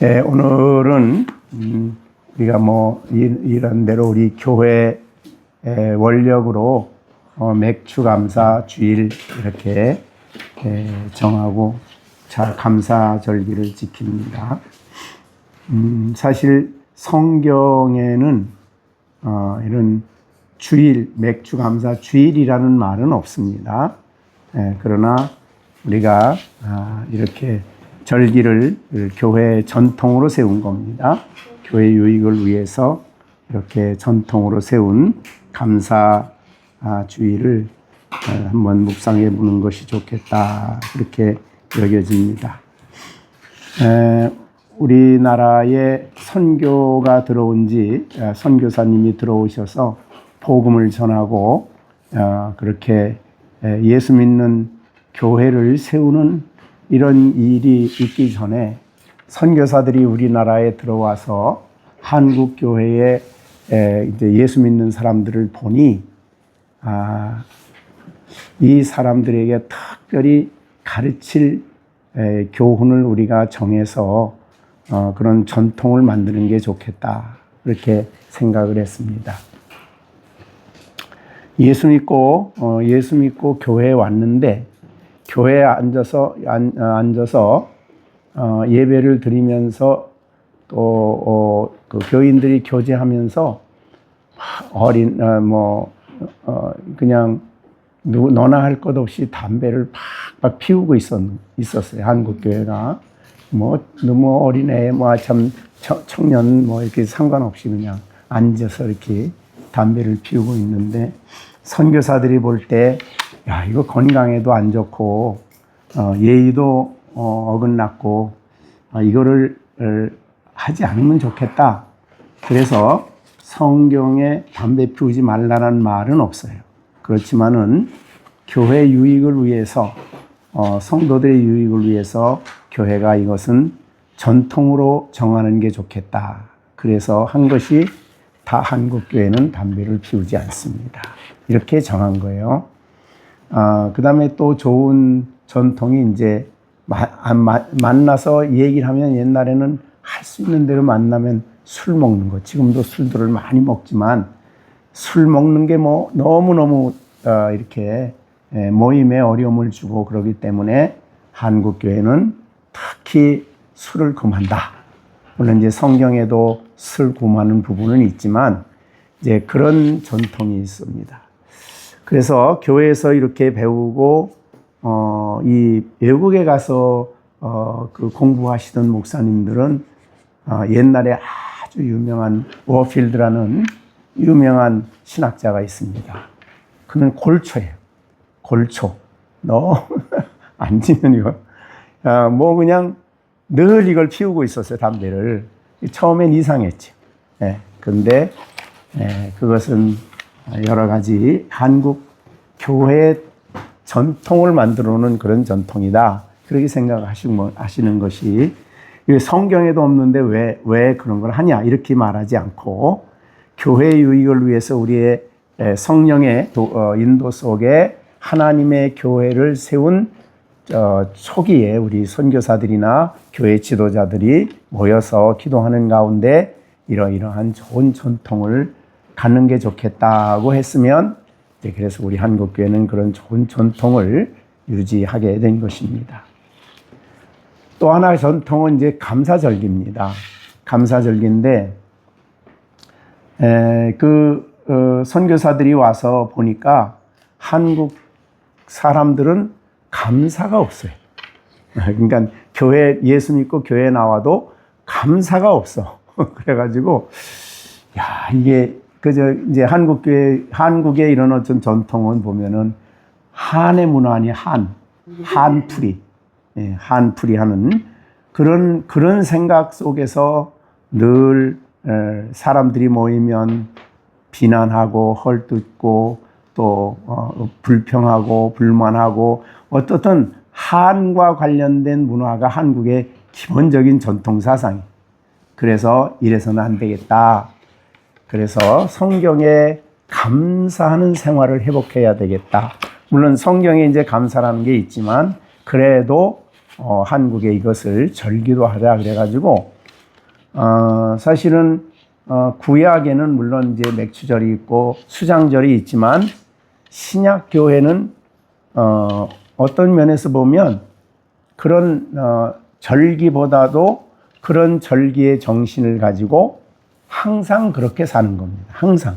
오늘은 우리가 이런 대로 우리 교회 원력으로 맥주 감사 주일 이렇게 정하고 잘 감사절기를 지킵니다. 사실 성경에는 이런 주일, 맥주 감사 주일이라는 말은 없습니다. 그러나 우리가 이렇게 절기를 교회 전통으로 세운 겁니다. 교회 유익을 위해서 이렇게 전통으로 세운 감사 주일을 한번 묵상해 보는 것이 좋겠다, 그렇게 여겨집니다. 우리나라에 선교가 들어온 지, 선교사님이 들어오셔서 복음을 전하고 그렇게 예수 믿는 교회를 세우는 이런 일이 있기 전에 선교사들이 우리나라에 들어와서 한국 교회에 이제 예수 믿는 사람들을 보니 이 사람들에게 특별히 가르칠 교훈을 우리가 정해서 그런 전통을 만드는 게 좋겠다, 그렇게 생각을 했습니다. 예수 믿고 교회에 왔는데 교회에 앉아서 예배를 드리면서 또 그 교인들이 교제하면서 그냥 너나 할 것 없이 담배를 팍팍 피우고 있었어요. 한국 교회가 너무 어린애 청년 이렇게 상관없이 그냥 앉아서 이렇게 담배를 피우고 있는데, 선교사들이 볼 때 이거 건강에도 안 좋고 예의도 어긋났고 이거를 하지 않으면 좋겠다. 그래서 성경에 담배 피우지 말라는 말은 없어요. 그렇지만은 교회 유익을 위해서, 성도들의 유익을 위해서 교회가 이것은 전통으로 정하는 게 좋겠다. 그래서 한 것이 다 한국 교회는 담배를 피우지 않습니다. 이렇게 정한 거예요. 그 다음에 또 좋은 전통이 이제 만나서 얘기를 하면, 옛날에는 할 수 있는 대로 만나면 술 먹는 거, 지금도 술들을 많이 먹지만 술 먹는 게 너무너무 이렇게 모임에 어려움을 주고 그러기 때문에 한국 교회는 특히 술을 금한다. 물론 이제 성경에도 술 금하는 부분은 있지만 이제 그런 전통이 있습니다. 그래서 교회에서 이렇게 배우고 이 외국에 가서 그 공부하시던 목사님들은 옛날에 아주 유명한 워필드라는 유명한 신학자가 있습니다. 그는 골초예요. 골초. 너무 앉으면 이거 그냥 늘 이걸 피우고 있었어요, 담배를. 처음엔 이상했죠. 근데 그것은 여러 가지 한국 교회의 전통을 만들어 놓은 그런 전통이다, 그렇게 생각하시는 것이, 성경에도 없는데 왜 그런 걸 하냐, 이렇게 말하지 않고 교회의 유익을 위해서 우리의 성령의 인도 속에 하나님의 교회를 세운 초기에 우리 선교사들이나 교회 지도자들이 모여서 기도하는 가운데 이러이러한 좋은 전통을 갖는 게 좋겠다고 했으면, 그래서 우리 한국교회는 그런 좋은 전통을 유지하게 된 것입니다. 또 하나의 전통은 이제 감사절기입니다. 감사절기인데, 선교사들이 와서 보니까 한국 사람들은 감사가 없어요. 그러니까 예수 믿고 교회에 나와도 감사가 없어. 그래가지고, 이게 이제 한국의 이런 어떤 전통은 보면은 한의 문화니 한풀이 하는 그런 생각 속에서 늘 사람들이 모이면 비난하고 헐뜯고 또 불평하고 불만하고, 어떻든 한과 관련된 문화가 한국의 기본적인 전통 사상이. 그래서 이래서는 안 되겠다. 그래서 성경에 감사하는 생활을 회복해야 되겠다. 물론 성경에 이제 감사라는 게 있지만 그래도 한국에 이것을 절기로 하자 그래가지고 사실은 구약에는 물론 이제 맥추절이 있고 수장절이 있지만 신약 교회는 어떤 면에서 보면 그런 절기보다도 그런 절기의 정신을 가지고 항상 그렇게 사는 겁니다. 항상.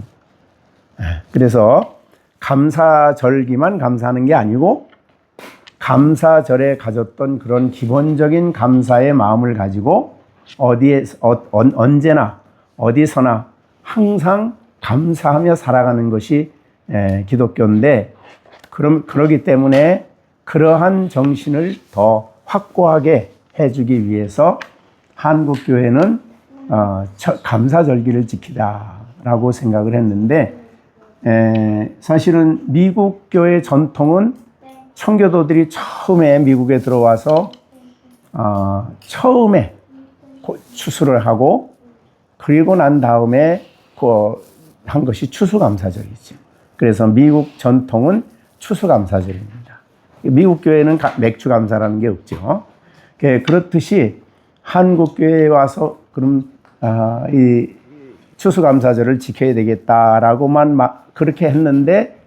그래서 감사절기만 감사하는 게 아니고 감사절에 가졌던 그런 기본적인 감사의 마음을 가지고 언제나 어디서나 항상 감사하며 살아가는 것이 기독교인데, 그러기 때문에 그러한 정신을 더 확고하게 해주기 위해서 한국교회는 감사절기를 지키다라고 생각을 했는데, 사실은 미국 교회 전통은 청교도들이 처음에 미국에 들어와서 처음에 추수를 하고 그리고 난 다음에 한 것이 추수감사절이죠. 그래서 미국 전통은 추수감사절입니다. 미국 교회는 맥주감사라는 게 없죠. 그렇듯이 한국 교회에 와서 그럼 이 추수감사절을 지켜야 되겠다라고만 그렇게 했는데,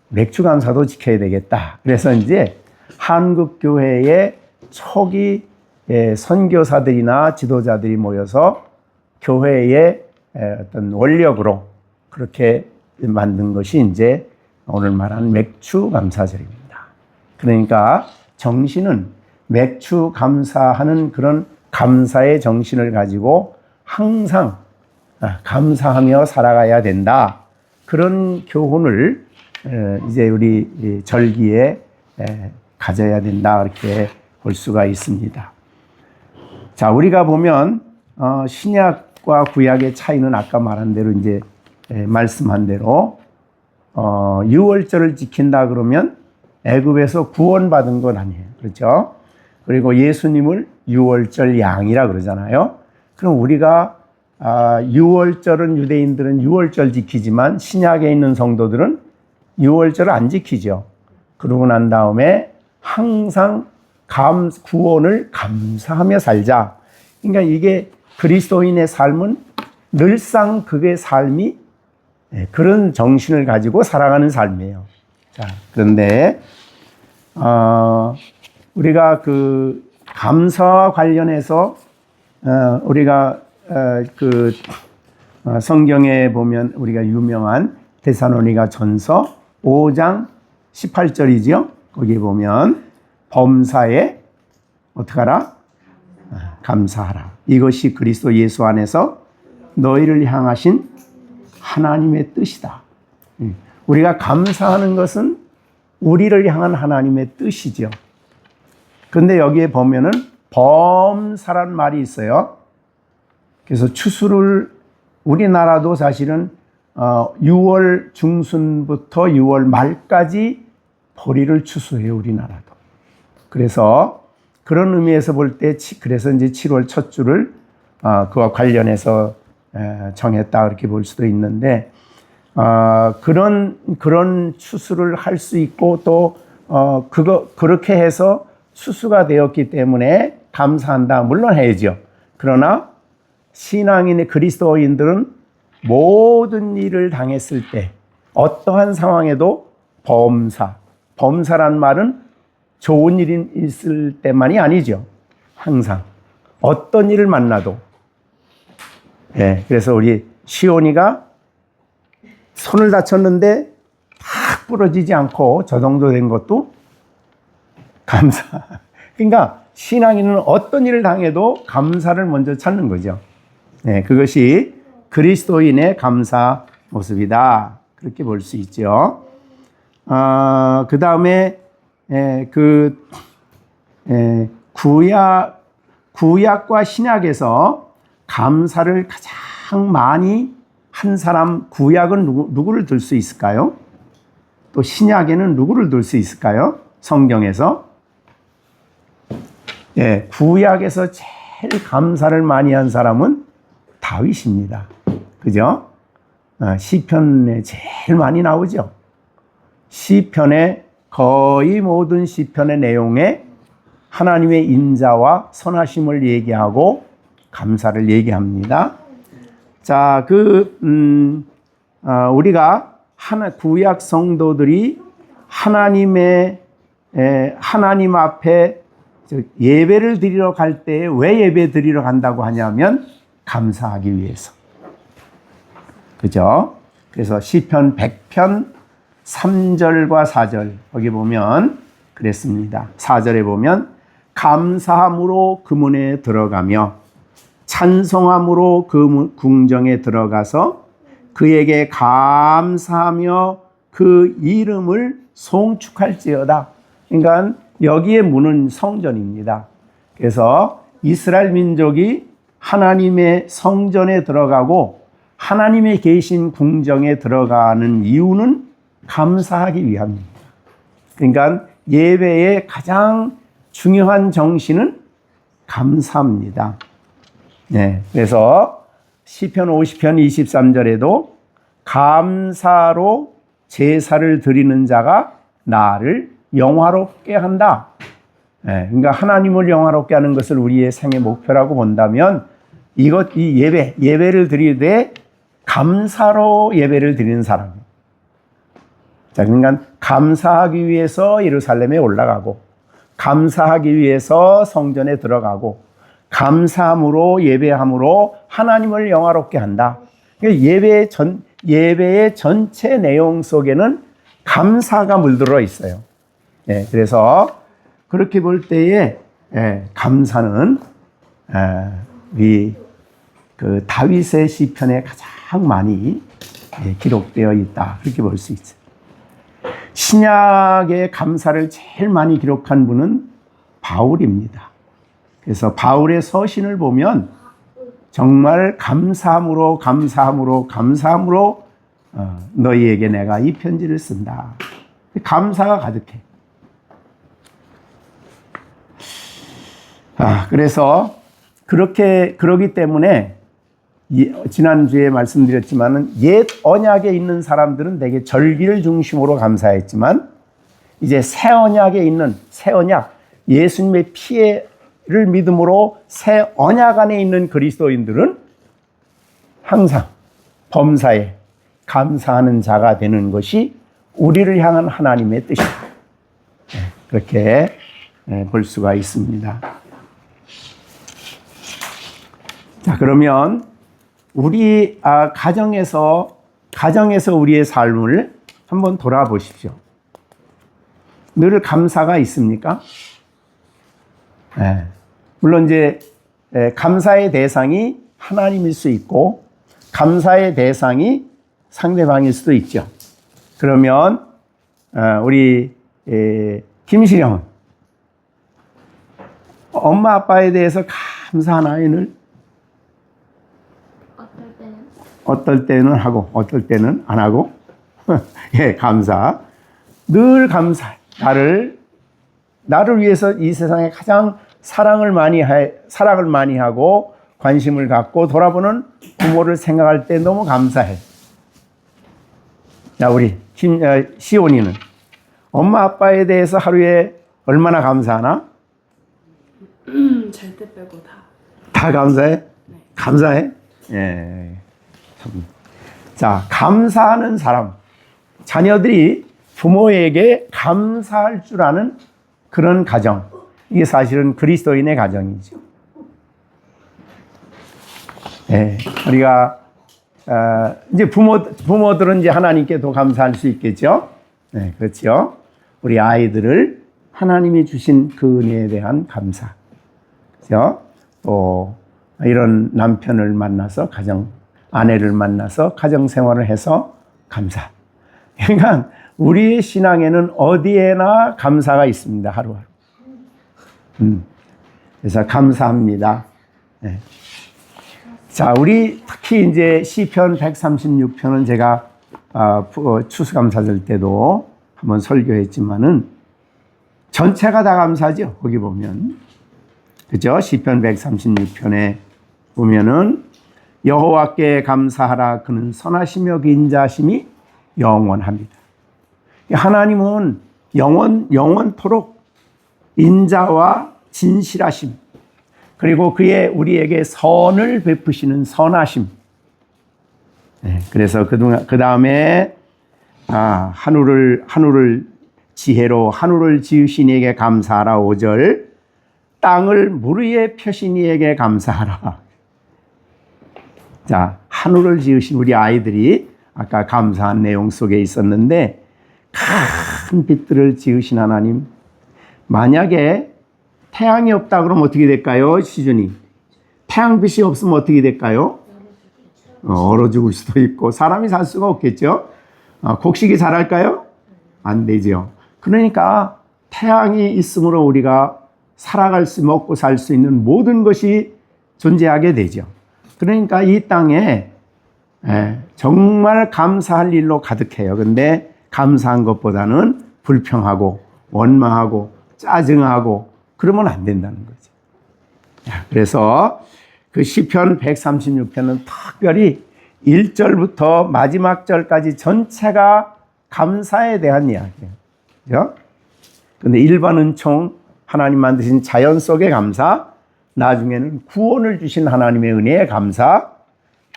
맥주감사도 지켜야 되겠다. 그래서 이제 한국 교회의 초기 선교사들이나 지도자들이 모여서 교회의 어떤 원력으로 그렇게 만든 것이 이제 오늘 말하는 맥주감사절입니다. 그러니까 정신은 맥주 감사하는 그런 감사의 정신을 가지고 항상 감사하며 살아가야 된다. 그런 교훈을 이제 우리 절기에 가져야 된다. 이렇게 볼 수가 있습니다. 자, 우리가 보면 신약과 구약의 차이는 아까 말한 대로 이제 말씀한 대로 유월절을 지킨다 그러면 애굽에서 구원받은 건 아니에요. 그렇죠? 그리고 예수님을 유월절 양이라 그러잖아요. 그럼 우리가 유월절은 유대인들은 유월절 지키지만 신약에 있는 성도들은 유월절을 안 지키죠. 그러고 난 다음에 항상 구원을 감사하며 살자. 그러니까 이게 그리스도인의 삶은 늘상 그의 삶이 그런 정신을 가지고 살아가는 삶이에요. 자, 그런데 우리가 그 감사와 관련해서 우리가 성경에 보면 우리가 유명한 데살로니가 전서 5장 18절이죠. 거기 보면 범사에 어떻게 하라? 감사하라. 이것이 그리스도 예수 안에서 너희를 향하신 하나님의 뜻이다. 우리가 감사하는 것은 우리를 향한 하나님의 뜻이죠. 그런데 여기에 보면은 범사란 말이 있어요. 그래서 추수를 우리나라도 사실은 6월 중순부터 6월 말까지 보리를 추수해요. 우리나라도. 그래서 그런 의미에서 볼 때 그래서 이제 7월 첫 주를 그와 관련해서 정했다 이렇게 볼 수도 있는데, 그런 추수를 할 수 있고 또 그렇게 해서 추수가 되었기 때문에 감사한다. 물론 해야죠. 그러나 신앙인의 그리스도인들은 모든 일을 당했을 때 어떠한 상황에도 범사란 말은 좋은 일이 있을 때만이 아니죠. 항상 어떤 일을 만나도. 그래서 우리 시온이가 손을 다쳤는데 탁 부러지지 않고 저 정도 된 것도 감사. 그러니까 신앙인은 어떤 일을 당해도 감사를 먼저 찾는 거죠. 그것이 그리스도인의 감사 모습이다. 그렇게 볼 수 있죠. 그 다음에 구약과 신약에서 감사를 가장 많이 한 사람, 구약은 누구를 들 수 있을까요? 또 신약에는 누구를 들 수 있을까요? 성경에서. 구약에서 제일 감사를 많이 한 사람은 다윗입니다. 그죠? 시편에 제일 많이 나오죠. 시편의 거의 모든 시편의 내용에 하나님의 인자와 선하심을 얘기하고 감사를 얘기합니다. 자, 우리가 구약 성도들이 하나님 앞에 예배를 드리러 갈 때 왜 예배 드리러 간다고 하냐면 감사하기 위해서. 그죠? 그래서 시편 100편 3절과 4절 거기 보면 그랬습니다. 4절에 보면 감사함으로 그 문에 들어가며 찬송함으로 그 궁정에 들어가서 그에게 감사하며 그 이름을 송축할지어다. 그러니까 여기에 문은 성전입니다. 그래서 이스라엘 민족이 하나님의 성전에 들어가고 하나님의 계신 궁정에 들어가는 이유는 감사하기 위함입니다. 그러니까 예배의 가장 중요한 정신은 감사입니다. 네, 그래서 시편 50편 23절에도 감사로 제사를 드리는 자가 나를 영화롭게 한다. 네, 그러니까 하나님을 영화롭게 하는 것을 우리의 생애 목표라고 본다면 이 예배를 드리되 감사로 예배를 드리는 사람. 자, 그러니까 감사하기 위해서 예루살렘에 올라가고 감사하기 위해서 성전에 들어가고 감사함으로 예배함으로 하나님을 영화롭게 한다. 예배의 전체 내용 속에는 감사가 물들어 있어요. 예, 그래서 그렇게 볼 때에 감사는 우리 그 다윗의 시편에 가장 많이 기록되어 있다. 그렇게 볼 수 있어요. 신약의 감사를 제일 많이 기록한 분은 바울입니다. 그래서 바울의 서신을 보면 정말 감사함으로 너희에게 내가 이 편지를 쓴다. 감사가 가득해. 그래서 그러기 때문에 지난주에 말씀드렸지만은 옛 언약에 있는 사람들은 대개 절기를 중심으로 감사했지만 이제 새 언약에 있는 새 언약 예수님의 피해를 믿음으로 새 언약 안에 있는 그리스도인들은 항상 범사에 감사하는 자가 되는 것이 우리를 향한 하나님의 뜻이다. 그렇게 볼 수가 있습니다. 자, 그러면 우리 가정에서 우리의 삶을 한번 돌아보십시오. 늘 감사가 있습니까? 물론 이제 감사의 대상이 하나님일 수 있고 감사의 대상이 상대방일 수도 있죠. 그러면 우리 김시령은 엄마 아빠에 대해서 감사하나요? 늘? 어떨 때는 하고 어떨 때는 안 하고 예, 감사. 늘 감사해. 나를 위해서 이 세상에 가장 사랑을 많이 하고 관심을 갖고 돌아보는 부모를 생각할 때 너무 감사해. 자, 우리 시온이는 엄마 아빠에 대해서 하루에 얼마나 감사하나? 잘 때 빼고 다. 다 감사해? 네. 감사해? 예. 자, 감사하는 사람. 자녀들이 부모에게 감사할 줄 아는 그런 가정. 이게 사실은 그리스도인의 가정이죠. 예. 우리가, 이제 부모들은 이제 하나님께 더 감사할 수 있겠죠. 네, 그렇죠. 우리 아이들을 하나님이 주신 그 은혜에 대한 감사. 그렇죠. 또, 이런 남편을 만나서 아내를 만나서 가정 생활을 해서 감사. 그러니까 우리의 신앙에는 어디에나 감사가 있습니다. 하루하루. 그래서 감사합니다. 네. 자, 우리 특히 이제 시편 136편은 제가 추수감사절 때도 한번 설교했지만은 전체가 다 감사죠. 거기 보면. 그죠? 시편 136편에 보면은 여호와께 감사하라. 그는 선하시며 인자하심이 영원합니다. 영원토록 인자와 진실하심, 그리고 그의 우리에게 선을 베푸시는 선하심. 그래서 그 다음에 하늘을 지혜로 하늘을 지으신 이에게 감사하라. 5절 땅을 물 위에 펴신 이에게 감사하라. 자, 하늘을 지으신 우리 아이들이 아까 감사한 내용 속에 있었는데 큰 빛들을 지으신 하나님. 만약에 태양이 없다 그러면 어떻게 될까요? 시준이. 태양빛이 없으면 어떻게 될까요? 얼어 죽을 수도 있고 사람이 살 수가 없겠죠. 곡식이 자랄까요? 안 되죠. 그러니까 태양이 있으므로 우리가 먹고 살 수 있는 모든 것이 존재하게 되죠. 그러니까 이 땅에 정말 감사할 일로 가득해요. 근데 감사한 것보다는 불평하고 원망하고 짜증하고 그러면 안 된다는 거죠. 그래서 그 시편 136편은 특별히 1절부터 마지막 절까지 전체가 감사에 대한 이야기예요. 그죠? 근데 1번은 총 하나님 만드신 자연 속의 감사, 나중에는 구원을 주신 하나님의 은혜에 감사,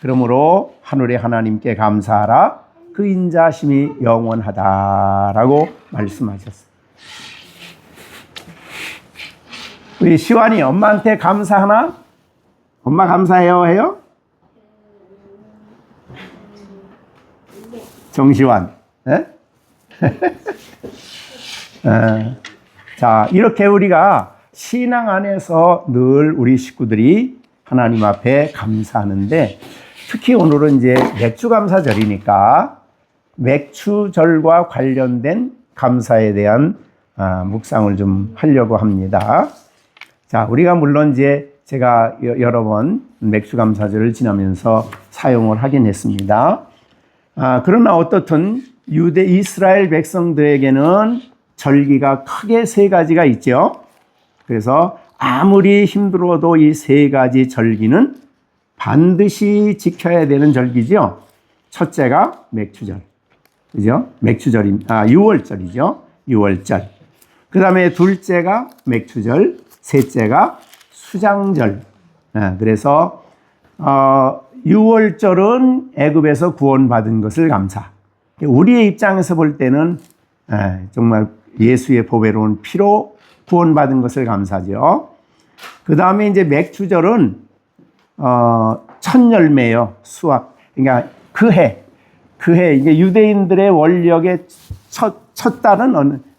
그러므로 하늘의 하나님께 감사하라. 그 인자심이 영원하다라고 말씀하셨어요. 우리 시완이 엄마한테 감사하나? 엄마 감사해요 해요? 정시환. 자, 이렇게 우리가 신앙 안에서 늘 우리 식구들이 하나님 앞에 감사하는데 특히 오늘은 이제 맥주감사절이니까 맥주절과 관련된 감사에 대한 묵상을 좀 하려고 합니다. 자, 우리가 물론 이제 제가 여러 번 맥주감사절을 지나면서 사용을 하긴 했습니다. 그러나 어떻든 유대 이스라엘 백성들에게는 절기가 크게 세 가지가 있죠. 그래서 아무리 힘들어도 이 세 가지 절기는 반드시 지켜야 되는 절기죠. 첫째가 맥주절. 그죠? 유월절이죠. 유월절. 그 다음에 둘째가 맥주절. 셋째가 수장절. 그래서 유월절은 애굽에서 구원받은 것을 감사. 우리의 입장에서 볼 때는 정말 예수의 보배로운 피로 구원받은 것을 감사죠. 그 다음에 이제 맥주절은 첫 열매요. 수확. 그러니까 그해 이게 유대인들의 원력의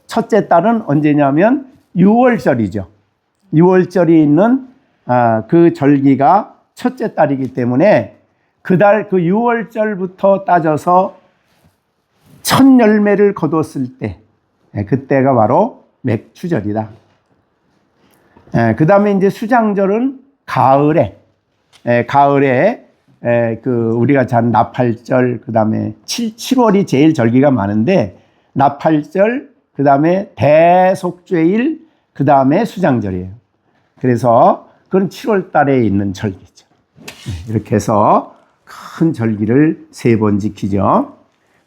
첫째 달은 언제냐면 유월절이죠. 유월절이 있는 그 절기가 첫째 달이기 때문에 그 유월절부터 따져서 첫 열매를 거뒀을 때 그때가 바로 맥주절이다. 그 다음에 이제 수장절은 가을에 우리가 잘 나팔절, 그 다음에 7월이 제일 절기가 많은데 나팔절, 그 다음에 대속죄일, 그 다음에 수장절이에요. 그래서 그건 7월 달에 있는 절기죠. 이렇게 해서 큰 절기를 3번 지키죠.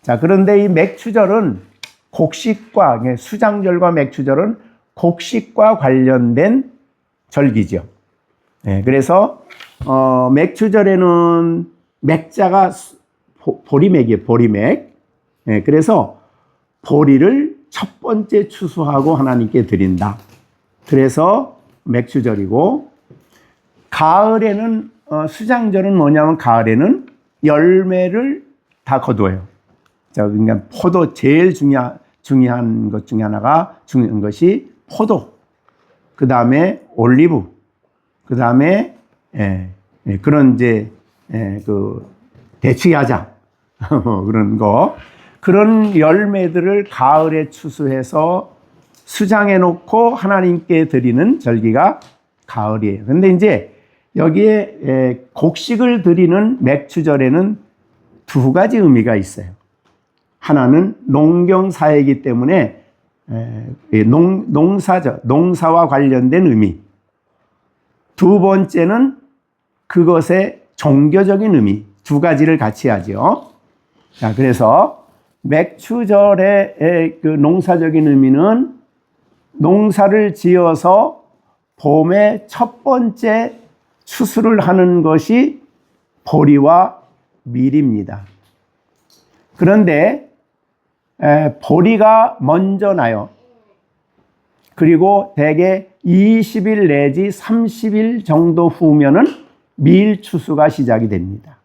자, 그런데 이 맥주절은 수장절과 맥주절은 곡식과 관련된 절기죠. 그래서 맥주절에는 맥자가 보리맥이에요. 보리맥. 그래서 보리를 첫 번째 추수하고 하나님께 드린다. 그래서 맥주절이고, 가을에는 수장절은 뭐냐면 가을에는 열매를 다 거둬요. 자, 그러니까 포도 제일 중요한 것 중에 하나가 중요한 것이 포도. 그 다음에 올리브. 그 다음에 그런 이제 그 대추야자 그런 거, 그런 열매들을 가을에 추수해서 수장해 놓고 하나님께 드리는 절기가 가을이에요. 근데 이제 여기에 곡식을 드리는 맥주절에는 두 가지 의미가 있어요. 하나는 농경사이기 때문에 농사와 관련된 의미. 두 번째는 그것의 종교적인 의미. 두 가지를 같이 하죠. 자, 그래서 맥주절의 그 농사적인 의미는 농사를 지어서 봄의 첫 번째 추수를 하는 것이 보리와 밀입니다. 그런데 보리가 먼저 나요. 그리고 대개 20일 내지 30일 정도 후면은 밀 추수가 시작이 됩니다.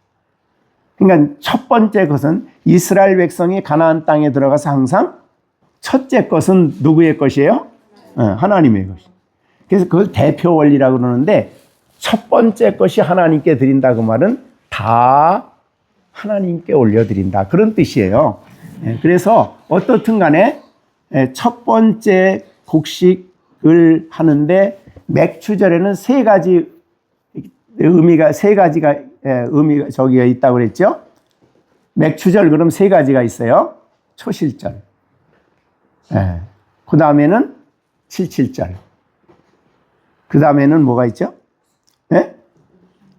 그러니까 첫 번째 것은 이스라엘 백성이 가나안 땅에 들어가서 항상 첫째 것은 누구의 것이에요? 하나님의 것이. 그래서 그걸 대표 원리라고 그러는데 첫 번째 것이 하나님께 드린다 그 말은 다 하나님께 올려드린다 그런 뜻이에요. 그래서 어떻든 간에 첫 번째 곡식을 하는데 맥추절에는 세 가지가 의미가 저기가 있다고 그랬죠. 맥추절 그럼 세 가지가 있어요. 초실절, 그 다음에는 칠칠절, 그 다음에는 뭐가 있죠?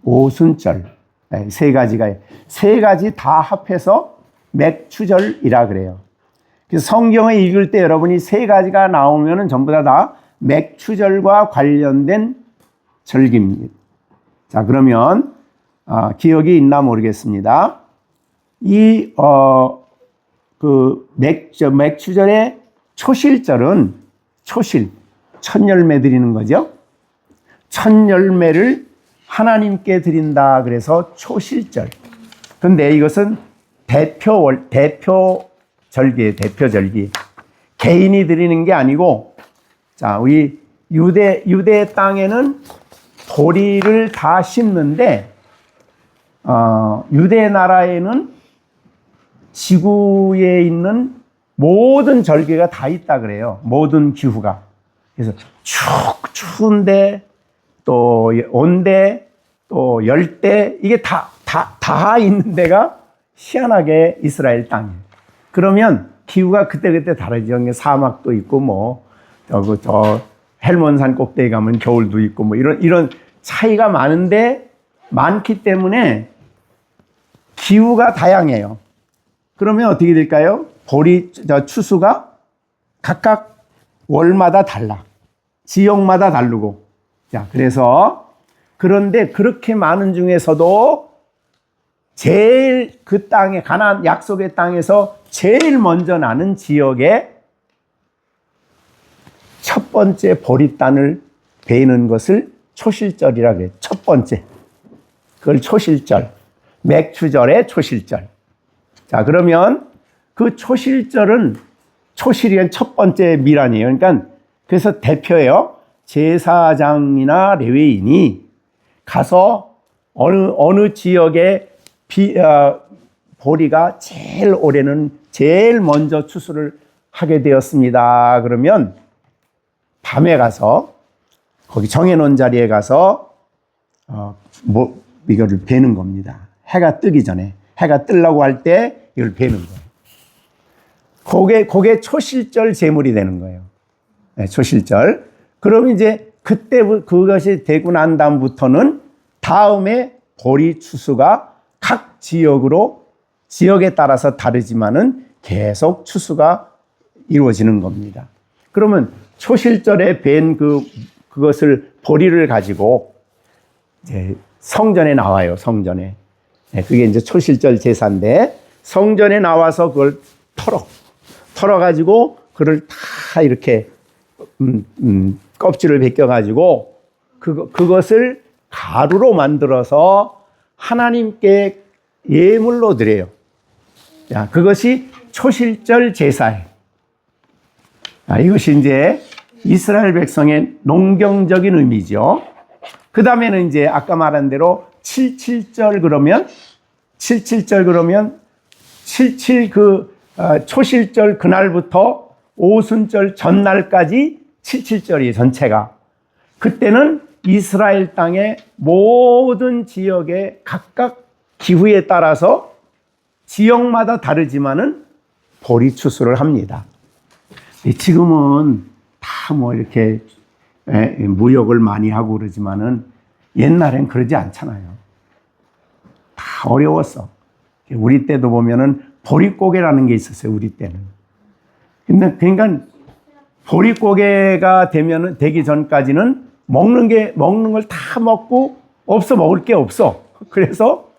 오순절. 세 가지 다 합해서 맥추절이라 그래요. 그래서 성경을 읽을 때 여러분이 세 가지가 나오면은 전부 다 맥추절과 관련된 절기입니다. 자, 그러면 기억이 있나 모르겠습니다. 맥추절의 초실절은 첫 열매 드리는 거죠. 첫 열매를 하나님께 드린다 그래서 초실절. 그런데 이것은 대표 절기. 개인이 드리는 게 아니고, 자, 우리 유대 땅에는 보리를 다 심는데, 유대 나라에는 지구에 있는 모든 절기가 다 있다 그래요. 모든 기후가. 그래서 추운데, 또 온대, 또 열대, 이게 다 있는 데가 희한하게 이스라엘 땅이에요. 그러면 기후가 그때그때 다르죠. 사막도 있고, 저 헬몬산 꼭대기 가면 겨울도 있고, 이런 차이가 많기 때문에 기후가 다양해요. 그러면 어떻게 될까요? 추수가 각각 월마다 달라. 지역마다 다르고. 자, 그런데 그렇게 많은 중에서도 제일 그 땅에, 가나안 약속의 땅에서 제일 먼저 나는 지역에 첫 번째 보리단을 베는 것을 초실절이라 그래요. 첫 번째. 그걸 초실절. 맥추절의 초실절. 자, 그러면 그 초실절은, 초실이 첫 번째 밀 아니에요. 그러니까, 그래서 대표예요. 제사장이나 레위인이 가서 어느 지역에 보리가 제일 먼저 추수를 하게 되었습니다. 그러면 밤에 가서 거기 정해놓은 자리에 가서 이거를 베는 겁니다. 해가 뜨기 전에, 해가 뜨려고 할 때 이걸 베는 거예요. 그게 초실절 제물이 되는 거예요. 초실절. 그럼 이제 그때 그것이 되고 난 다음부터는 다음에 보리 추수가 각 지역에 따라서 다르지만은 계속 추수가 이루어지는 겁니다. 그러면 초실절에 벤 그것을 보리를 가지고 이제 성전에 나와요. 성전에. 그게 이제 초실절 제사인데 성전에 나와서 그걸 털어가지고 그걸 다 이렇게 껍질을 벗겨가지고 그것을 가루로 만들어서 하나님께 예물로 드려요. 자, 그것이 초실절 제사예요. 이것이 이제 이스라엘 백성의 농경적인 의미죠. 그 다음에는 이제 아까 말한 대로 77절 그러면 초실절 그날부터 오순절 전날까지 77절이에요, 전체가. 그때는 이스라엘 땅의 모든 지역에 각각 기후에 따라서 지역마다 다르지만은 보리 추수를 합니다. 지금은 다 이렇게 무역을 많이 하고 그러지만은 옛날엔 그러지 않잖아요. 다 어려웠어. 우리 때도 보면은 보릿고개라는 게 있었어요, 우리 때는. 근데 그러니까 보릿고개가 되기 전까지는 먹는 걸 다 먹고 먹을 게 없어. 그래서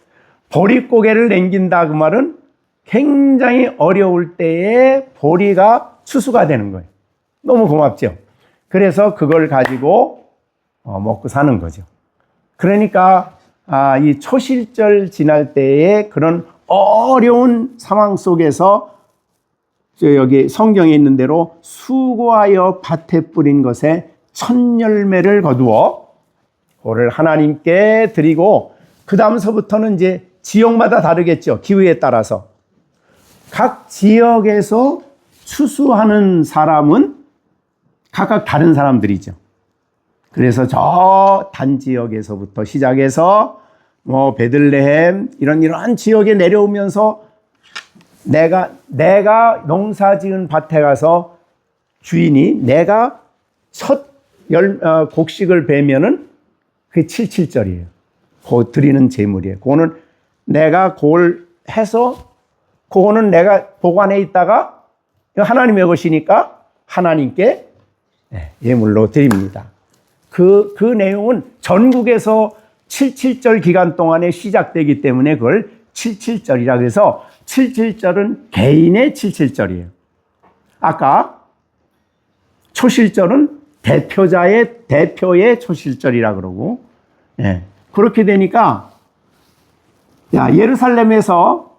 보릿고개를 남긴다 그 말은 굉장히 어려울 때에 보리가 추수가 되는 거예요. 너무 고맙죠. 그래서 그걸 가지고 먹고 사는 거죠. 그러니까 이 초실절 지날 때에 그런 어려운 상황 속에서 여기 성경에 있는 대로 수고하여 밭에 뿌린 것에 첫 열매를 거두어 그를 하나님께 드리고 그 다음서부터는 이제 지역마다 다르겠죠. 기후에 따라서. 각 지역에서 추수하는 사람은 각각 다른 사람들이죠. 그래서 저 단지역에서부터 시작해서 뭐 베들레헴 이런 지역에 내려오면서 내가 농사 지은 밭에 가서 주인이 내가 첫 곡식을 베면은 그게 77절이에요. 그 드리는 제물이에요. 그거는 내가 그걸 해서 그거는 내가 보관해 있다가 하나님의 것이니까 하나님께 예물로 드립니다. 그 내용은 전국에서 77절 기간 동안에 시작되기 때문에 그걸 77절이라 그래서 77절은 개인의 77절이에요. 아까 초실절은 대표의 초실절이라 그러고, 그렇게 되니까, 예루살렘에서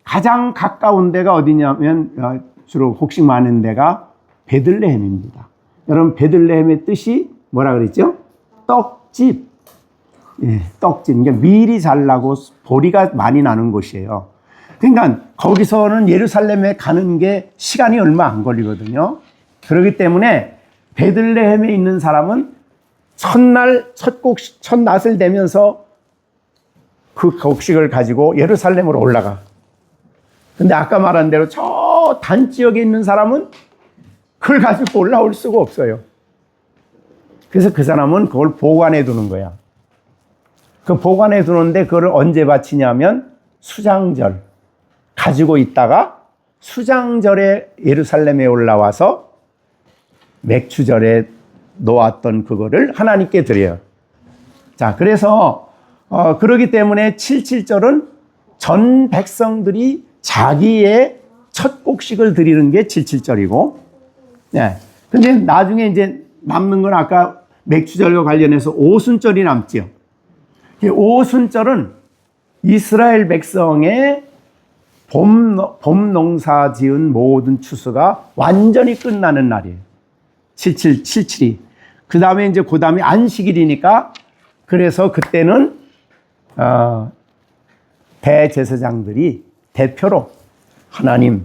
가장 가까운 데가 어디냐면, 주로 곡식 많은 데가 베들레헴입니다. 여러분, 베들레헴의 뜻이 뭐라 그랬죠? 떡집. 떡집. 그러니까 밀이 잘 나고 보리가 많이 나는 곳이에요. 그러니까 거기서는 예루살렘에 가는 게 시간이 얼마 안 걸리거든요. 그렇기 때문에 베들레헴에 있는 사람은 첫낫을 되면서 그 곡식을 가지고 예루살렘으로 올라가. 근데 아까 말한 대로 저 단지역에 있는 사람은 그걸 가지고 올라올 수가 없어요. 그래서 그 사람은 그걸 보관해 두는 거야. 그 보관해 두는데 그걸 언제 바치냐면 수장절. 가지고 있다가 수장절에 예루살렘에 올라와서 맥추절에 놓았던 그거를 하나님께 드려요. 자, 그래서 그러기 때문에 77절은 전 백성들이 자기의 첫 곡식을 드리는 게 77절이고, 근데 나중에 이제 남는 건 아까 맥추절과 관련해서 오순절이 남지요. 오순절은 이스라엘 백성의 봄 농사 지은 모든 추수가 완전히 끝나는 날이에요. 77이. 그 다음에 안식일이니까 그래서 그때는 대제사장들이 대표로 하나님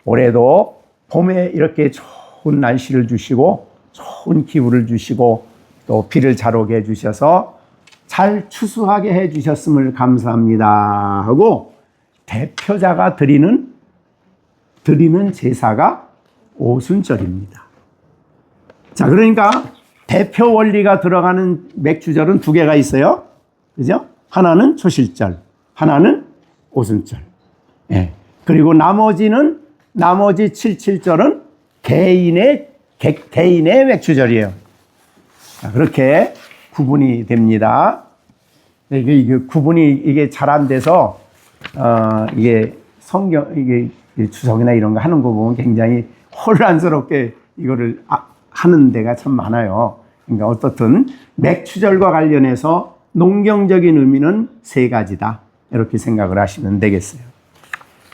올해도 봄에 이렇게 좋은 날씨를 주시고 좋은 기후를 주시고 또 비를 잘 오게 해주셔서 잘 추수하게 해주셨음을 감사합니다 하고 대표자가 드리는 제사가 오순절입니다. 자, 그러니까 대표 원리가 들어가는 맥주절은 두 개가 있어요. 그죠? 하나는 초실절, 하나는 오순절. 그리고 나머지 77절은 개인의 맥주절이에요. 자, 그렇게 구분이 됩니다. 이게 구분이 잘 안 돼서 이게 주석이나 이런 거 하는 거 보면 굉장히 혼란스럽게 이거를 하는 데가 참 많아요. 그러니까 어떻든 맥추절과 관련해서 농경적인 의미는 세 가지다. 이렇게 생각을 하시면 되겠어요.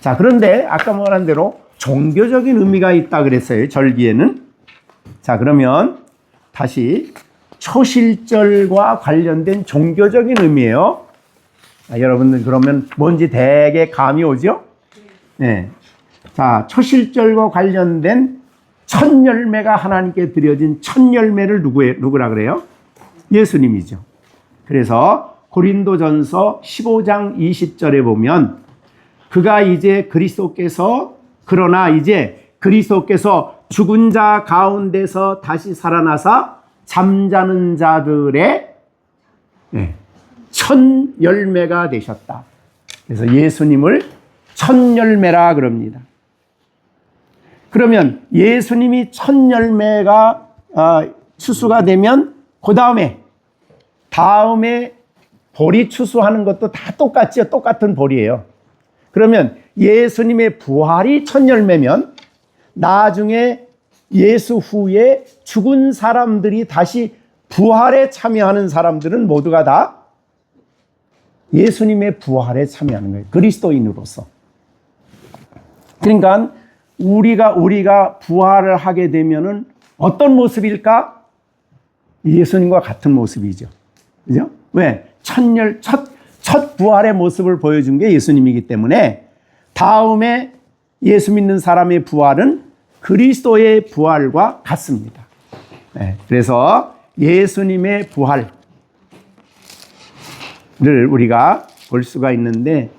자, 그런데 아까 말한 대로 종교적인 의미가 있다 그랬어요. 절기에는. 자, 그러면 다시 초실절과 관련된 종교적인 의미예요. 여러분들 그러면 뭔지 대개 감이 오죠? 네. 자, 초실절과 관련된 첫 열매가 하나님께 드려진 첫 열매를 누구라 그래요? 예수님이죠. 그래서 고린도전서 15장 20절에 보면 그가 이제 그러나 이제 그리스도께서 죽은 자 가운데서 다시 살아나사 잠자는 자들의 첫 열매가 되셨다. 그래서 예수님을 첫 열매라 그럽니다. 그러면 예수님이 첫 열매가 추수가 되면 그 다음에 보리 추수하는 것도 다 똑같죠. 똑같은 보리예요. 그러면 예수님의 부활이 첫 열매면 나중에 예수 후에 죽은 사람들이 다시 부활에 참여하는 사람들은 모두가 다 예수님의 부활에 참여하는 거예요. 그리스도인으로서. 그러니까 우리가 부활을 하게 되면은 어떤 모습일까? 예수님과 같은 모습이죠. 그죠? 왜? 첫 부활의 모습을 보여준 게 예수님이기 때문에 다음에 예수 믿는 사람의 부활은 그리스도의 부활과 같습니다. 네, 그래서 예수님의 부활을 우리가 볼 수가 있는데,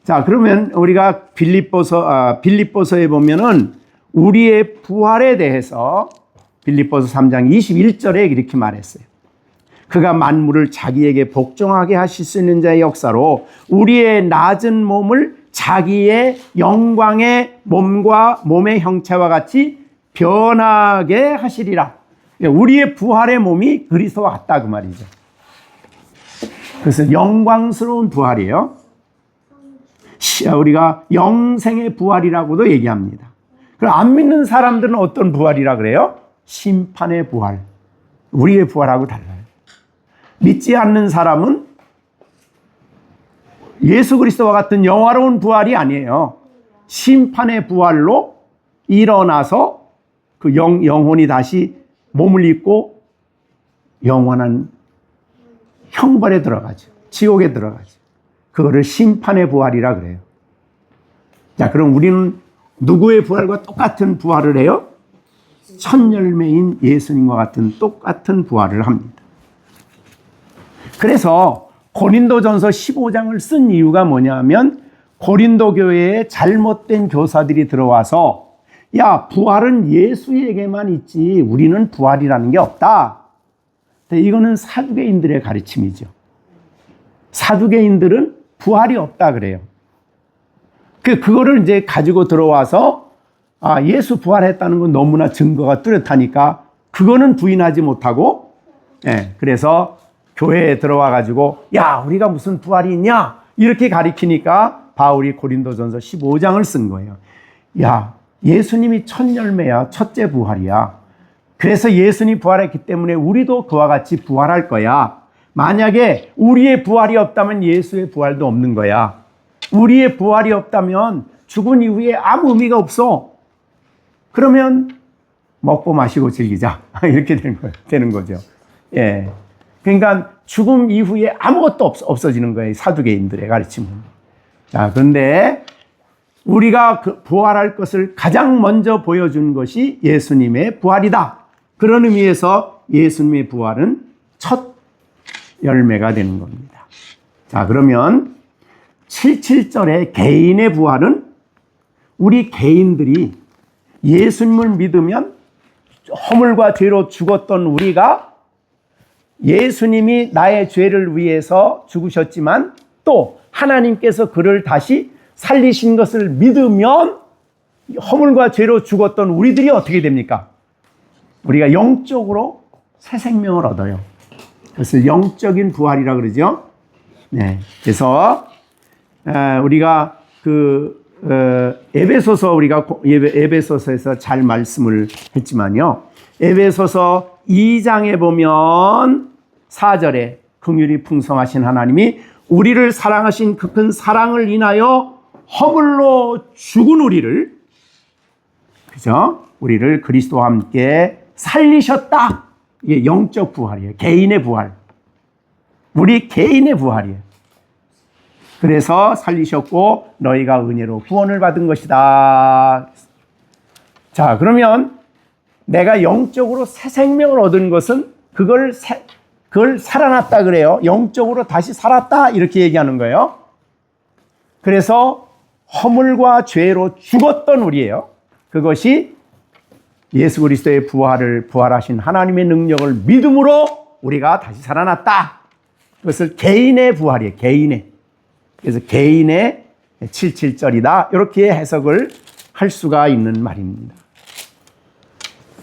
자, 그러면 우리가 빌립보서에 보면은 우리의 부활에 대해서 빌립보서 3장 21절에 이렇게 말했어요. 그가 만물을 자기에게 복종하게 하실 수 있는 자의 역사로 우리의 낮은 몸을 자기의 영광의 몸의 형체와 같이 변하게 하시리라. 우리의 부활의 몸이 그리스도와 같다 그 말이죠. 그래서 영광스러운 부활이에요. 우리가 영생의 부활이라고도 얘기합니다. 그럼 안 믿는 사람들은 어떤 부활이라 그래요? 심판의 부활. 우리의 부활하고 달라요. 믿지 않는 사람은 예수 그리스도와 같은 영화로운 부활이 아니에요. 심판의 부활로 일어나서 그 영혼이 다시 몸을 입고 영원한 형벌에 들어가죠. 지옥에 들어가죠. 그거를 심판의 부활이라 그래요. 자, 그럼 우리는 누구의 부활과 똑같은 부활을 해요? 첫 열매인 예수님과 같은 똑같은 부활을 합니다. 그래서 고린도전서 15장을 쓴 이유가 뭐냐면 고린도 교회에 잘못된 교사들이 들어와서 야, 부활은 예수에게만 있지 우리는 부활이라는 게 없다. 이거는 사두개인들의 가르침이죠. 사두개인들은 부활이 없다 그래요. 그거를 이제 가지고 들어와서 예수 부활했다는 건 너무나 증거가 뚜렷하니까 그거는 부인하지 못하고, 그래서 교회에 들어와 가지고 야, 우리가 무슨 부활이 있냐 이렇게 가리키니까 바울이 고린도전서 15장을 쓴 거예요. 야, 예수님이 첫 열매야, 첫째 부활이야. 그래서 예수님이 부활했기 때문에 우리도 그와 같이 부활할 거야. 만약에 우리의 부활이 없다면 예수의 부활도 없는 거야. 우리의 부활이 없다면 죽은 이후에 아무 의미가 없어. 그러면 먹고 마시고 즐기자. 이렇게 되는 거죠. 예. 그러니까 죽음 이후에 아무것도 없어지는 거예요. 사두개인들의 가르침은. 자, 그런데 우리가 부활할 것을 가장 먼저 보여준 것이 예수님의 부활이다. 그런 의미에서 예수님의 부활은 첫 열매가 되는 겁니다. 자, 그러면 77절의 개인의 부활은 우리 개인들이 예수님을 믿으면 허물과 죄로 죽었던 우리가 예수님이 나의 죄를 위해서 죽으셨지만 또 하나님께서 그를 다시 살리신 것을 믿으면 허물과 죄로 죽었던 우리들이 어떻게 됩니까? 우리가 영적으로 새 생명을 얻어요. 그래서 영적인 부활이라 그러죠. 네. 그래서 우리가 에베소서에서 잘 말씀을 했지만요. 에베소서 2장에 보면 4절에 긍휼이 풍성하신 하나님이 우리를 사랑하신 그 큰 사랑을 인하여 허물로 죽은 우리를, 그죠? 우리를 그리스도와 함께 살리셨다. 이게 영적 부활이에요. 개인의 부활. 우리 개인의 부활이에요. 그래서 살리셨고 너희가 은혜로 구원을 받은 것이다. 자, 그러면 내가 영적으로 새 생명을 얻은 것은 그걸 살아났다 그래요. 영적으로 다시 살았다 이렇게 얘기하는 거예요. 그래서 허물과 죄로 죽었던 우리예요. 그것이 예수 그리스도의 부활하신 하나님의 능력을 믿음으로 우리가 다시 살아났다. 그것을 개인의 부활이에요. 개인의. 그래서 개인의 77절이다. 이렇게 해석을 할 수가 있는 말입니다.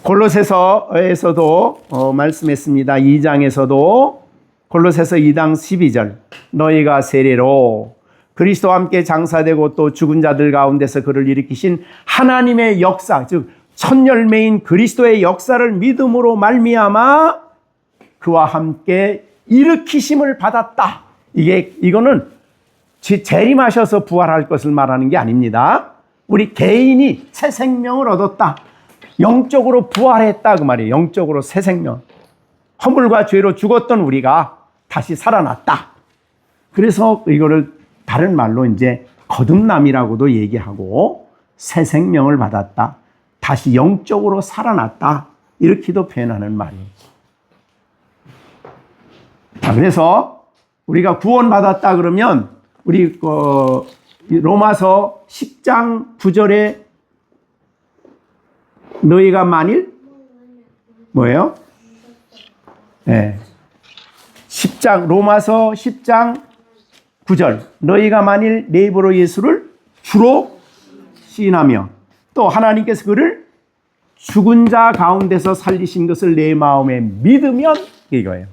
골로새서에서도 말씀했습니다. 2장에서도 골로새서 2장 12절 너희가 세례로 그리스도와 함께 장사되고 또 죽은 자들 가운데서 그를 일으키신 하나님의 역사, 즉 첫열매인 그리스도의 역사를 믿음으로 말미암아 그와 함께 일으키심을 받았다. 이거는 재림하셔서 부활할 것을 말하는 게 아닙니다. 우리 개인이 새 생명을 얻었다. 영적으로 부활했다 그 말이에요. 영적으로 새 생명. 허물과 죄로 죽었던 우리가 다시 살아났다. 그래서 이거를 다른 말로 이제 거듭남이라고도 얘기하고 새 생명을 받았다. 다시 영적으로 살아났다. 이렇게도 표현하는 말이에요. 자, 그래서 우리가 구원받았다 그러면 우리 로마서 10장 9절에 너희가 만일 뭐예요? 네. 로마서 10장 9절 너희가 만일 내 입으로 예수를 주로 시인하며 또 하나님께서 그를 죽은 자 가운데서 살리신 것을 내 마음에 믿으면 이거예요.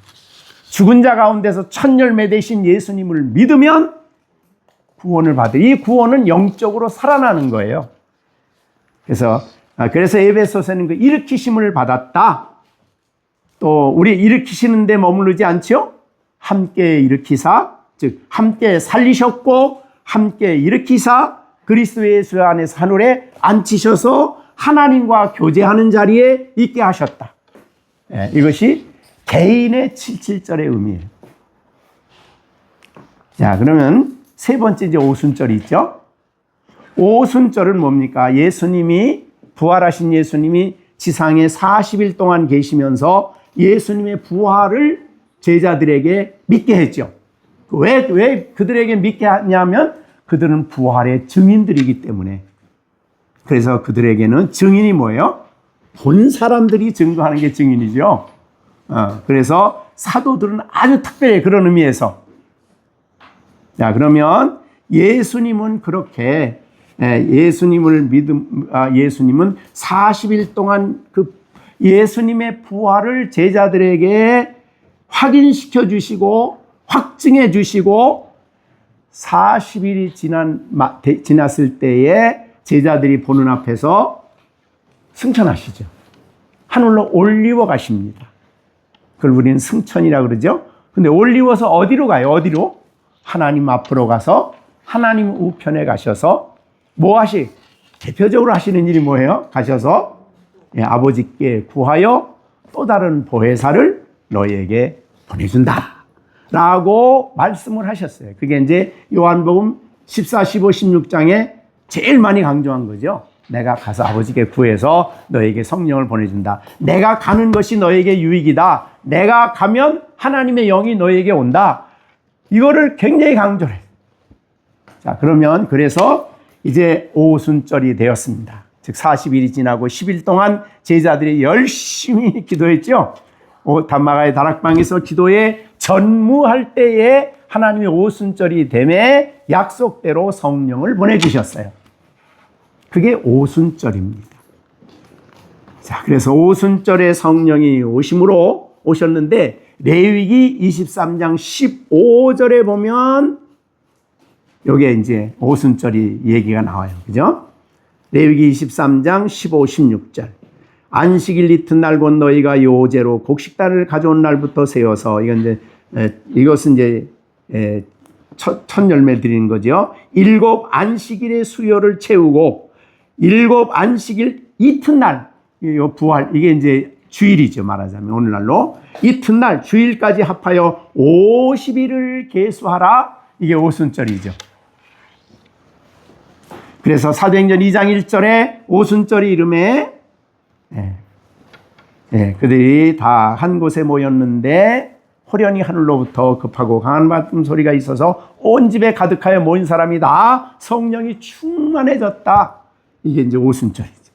죽은 자 가운데서 첫 열매 되신 예수님을 믿으면 구원을 받을. 이 구원은 영적으로 살아나는 거예요. 그래서 에베소서는 그 일으키심을 받았다. 또 우리 일으키시는데 머무르지 않죠? 함께 일으키사, 즉 함께 살리셨고 함께 일으키사 그리스도 예수 안에서 하늘에 앉히셔서 하나님과 교제하는 자리에 있게 하셨다. 이것이 개인의 77절의 의미예요. 자, 그러면 세 번째 이제 오순절이 있죠. 오순절은 뭡니까? 예수님이 부활하신 예수님이 지상에 40일 동안 계시면서 예수님의 부활을 제자들에게 믿게 했죠. 왜 그들에게 믿게 하냐면 그들은 부활의 증인들이기 때문에. 그래서 그들에게는 증인이 뭐예요? 본 사람들이 증거하는 게 증인이죠. 그래서 사도들은 아주 특별히 그런 의미에서. 자, 그러면 예수님은 그렇게 예수님은 40일 동안 그 예수님의 부활을 제자들에게 확인시켜 주시고 확증해 주시고 40일이 지났을 때에 제자들이 보는 앞에서 승천하시죠. 하늘로 올리워 가십니다. 그걸 우리는 승천이라고 그러죠. 근데 올리워서 어디로 가요? 어디로? 하나님 앞으로 가서 하나님 우편에 가셔서 대표적으로 하시는 일이 뭐예요? 가셔서 아버지께 구하여 또 다른 보혜사를 너희에게 보내준다. 라고 말씀을 하셨어요. 그게 이제 요한복음 14, 15, 16장에 제일 많이 강조한 거죠. 내가 가서 아버지께 구해서 너에게 성령을 보내준다. 내가 가는 것이 너에게 유익이다. 내가 가면 하나님의 영이 너에게 온다. 이거를 굉장히 강조를 해요. 자, 그러면 그래서 이제 오순절이 되었습니다. 즉 40일이 지나고 10일 동안 제자들이 열심히 기도했죠. 담마가의 다락방에서 기도에 전무할 때에 하나님의 오순절이 됨에 약속대로 성령을 보내주셨어요. 그게 오순절입니다. 자, 그래서 오순절에 성령이 오셨는데 레위기 23장 15절에 보면 여기에 이제 오순절이 얘기가 나와요. 그죠? 레위기 23장 15, 16절. 안식일 이튿날 곧 너희가 요제로 곡식단을 가져온 날부터 세워서 이것은 이제 첫 열매 드리는 거죠. 7 안식일의 수요를 채우고 7 안식일 이튿날 요 부활 이게 이제 주일이죠. 말하자면 오늘날로 이튿날 주일까지 합하여 50일을 계수하라. 이게 오순절이죠. 그래서 사도행전 2장 1절에 오순절이 이름에 그들이 다 한 곳에 모였는데 호련히 하늘로부터 급하고 강한 바람 소리가 있어서 온 집에 가득하여 모인 사람이 다 성령이 충만해졌다. 이게 이제 오순절이죠.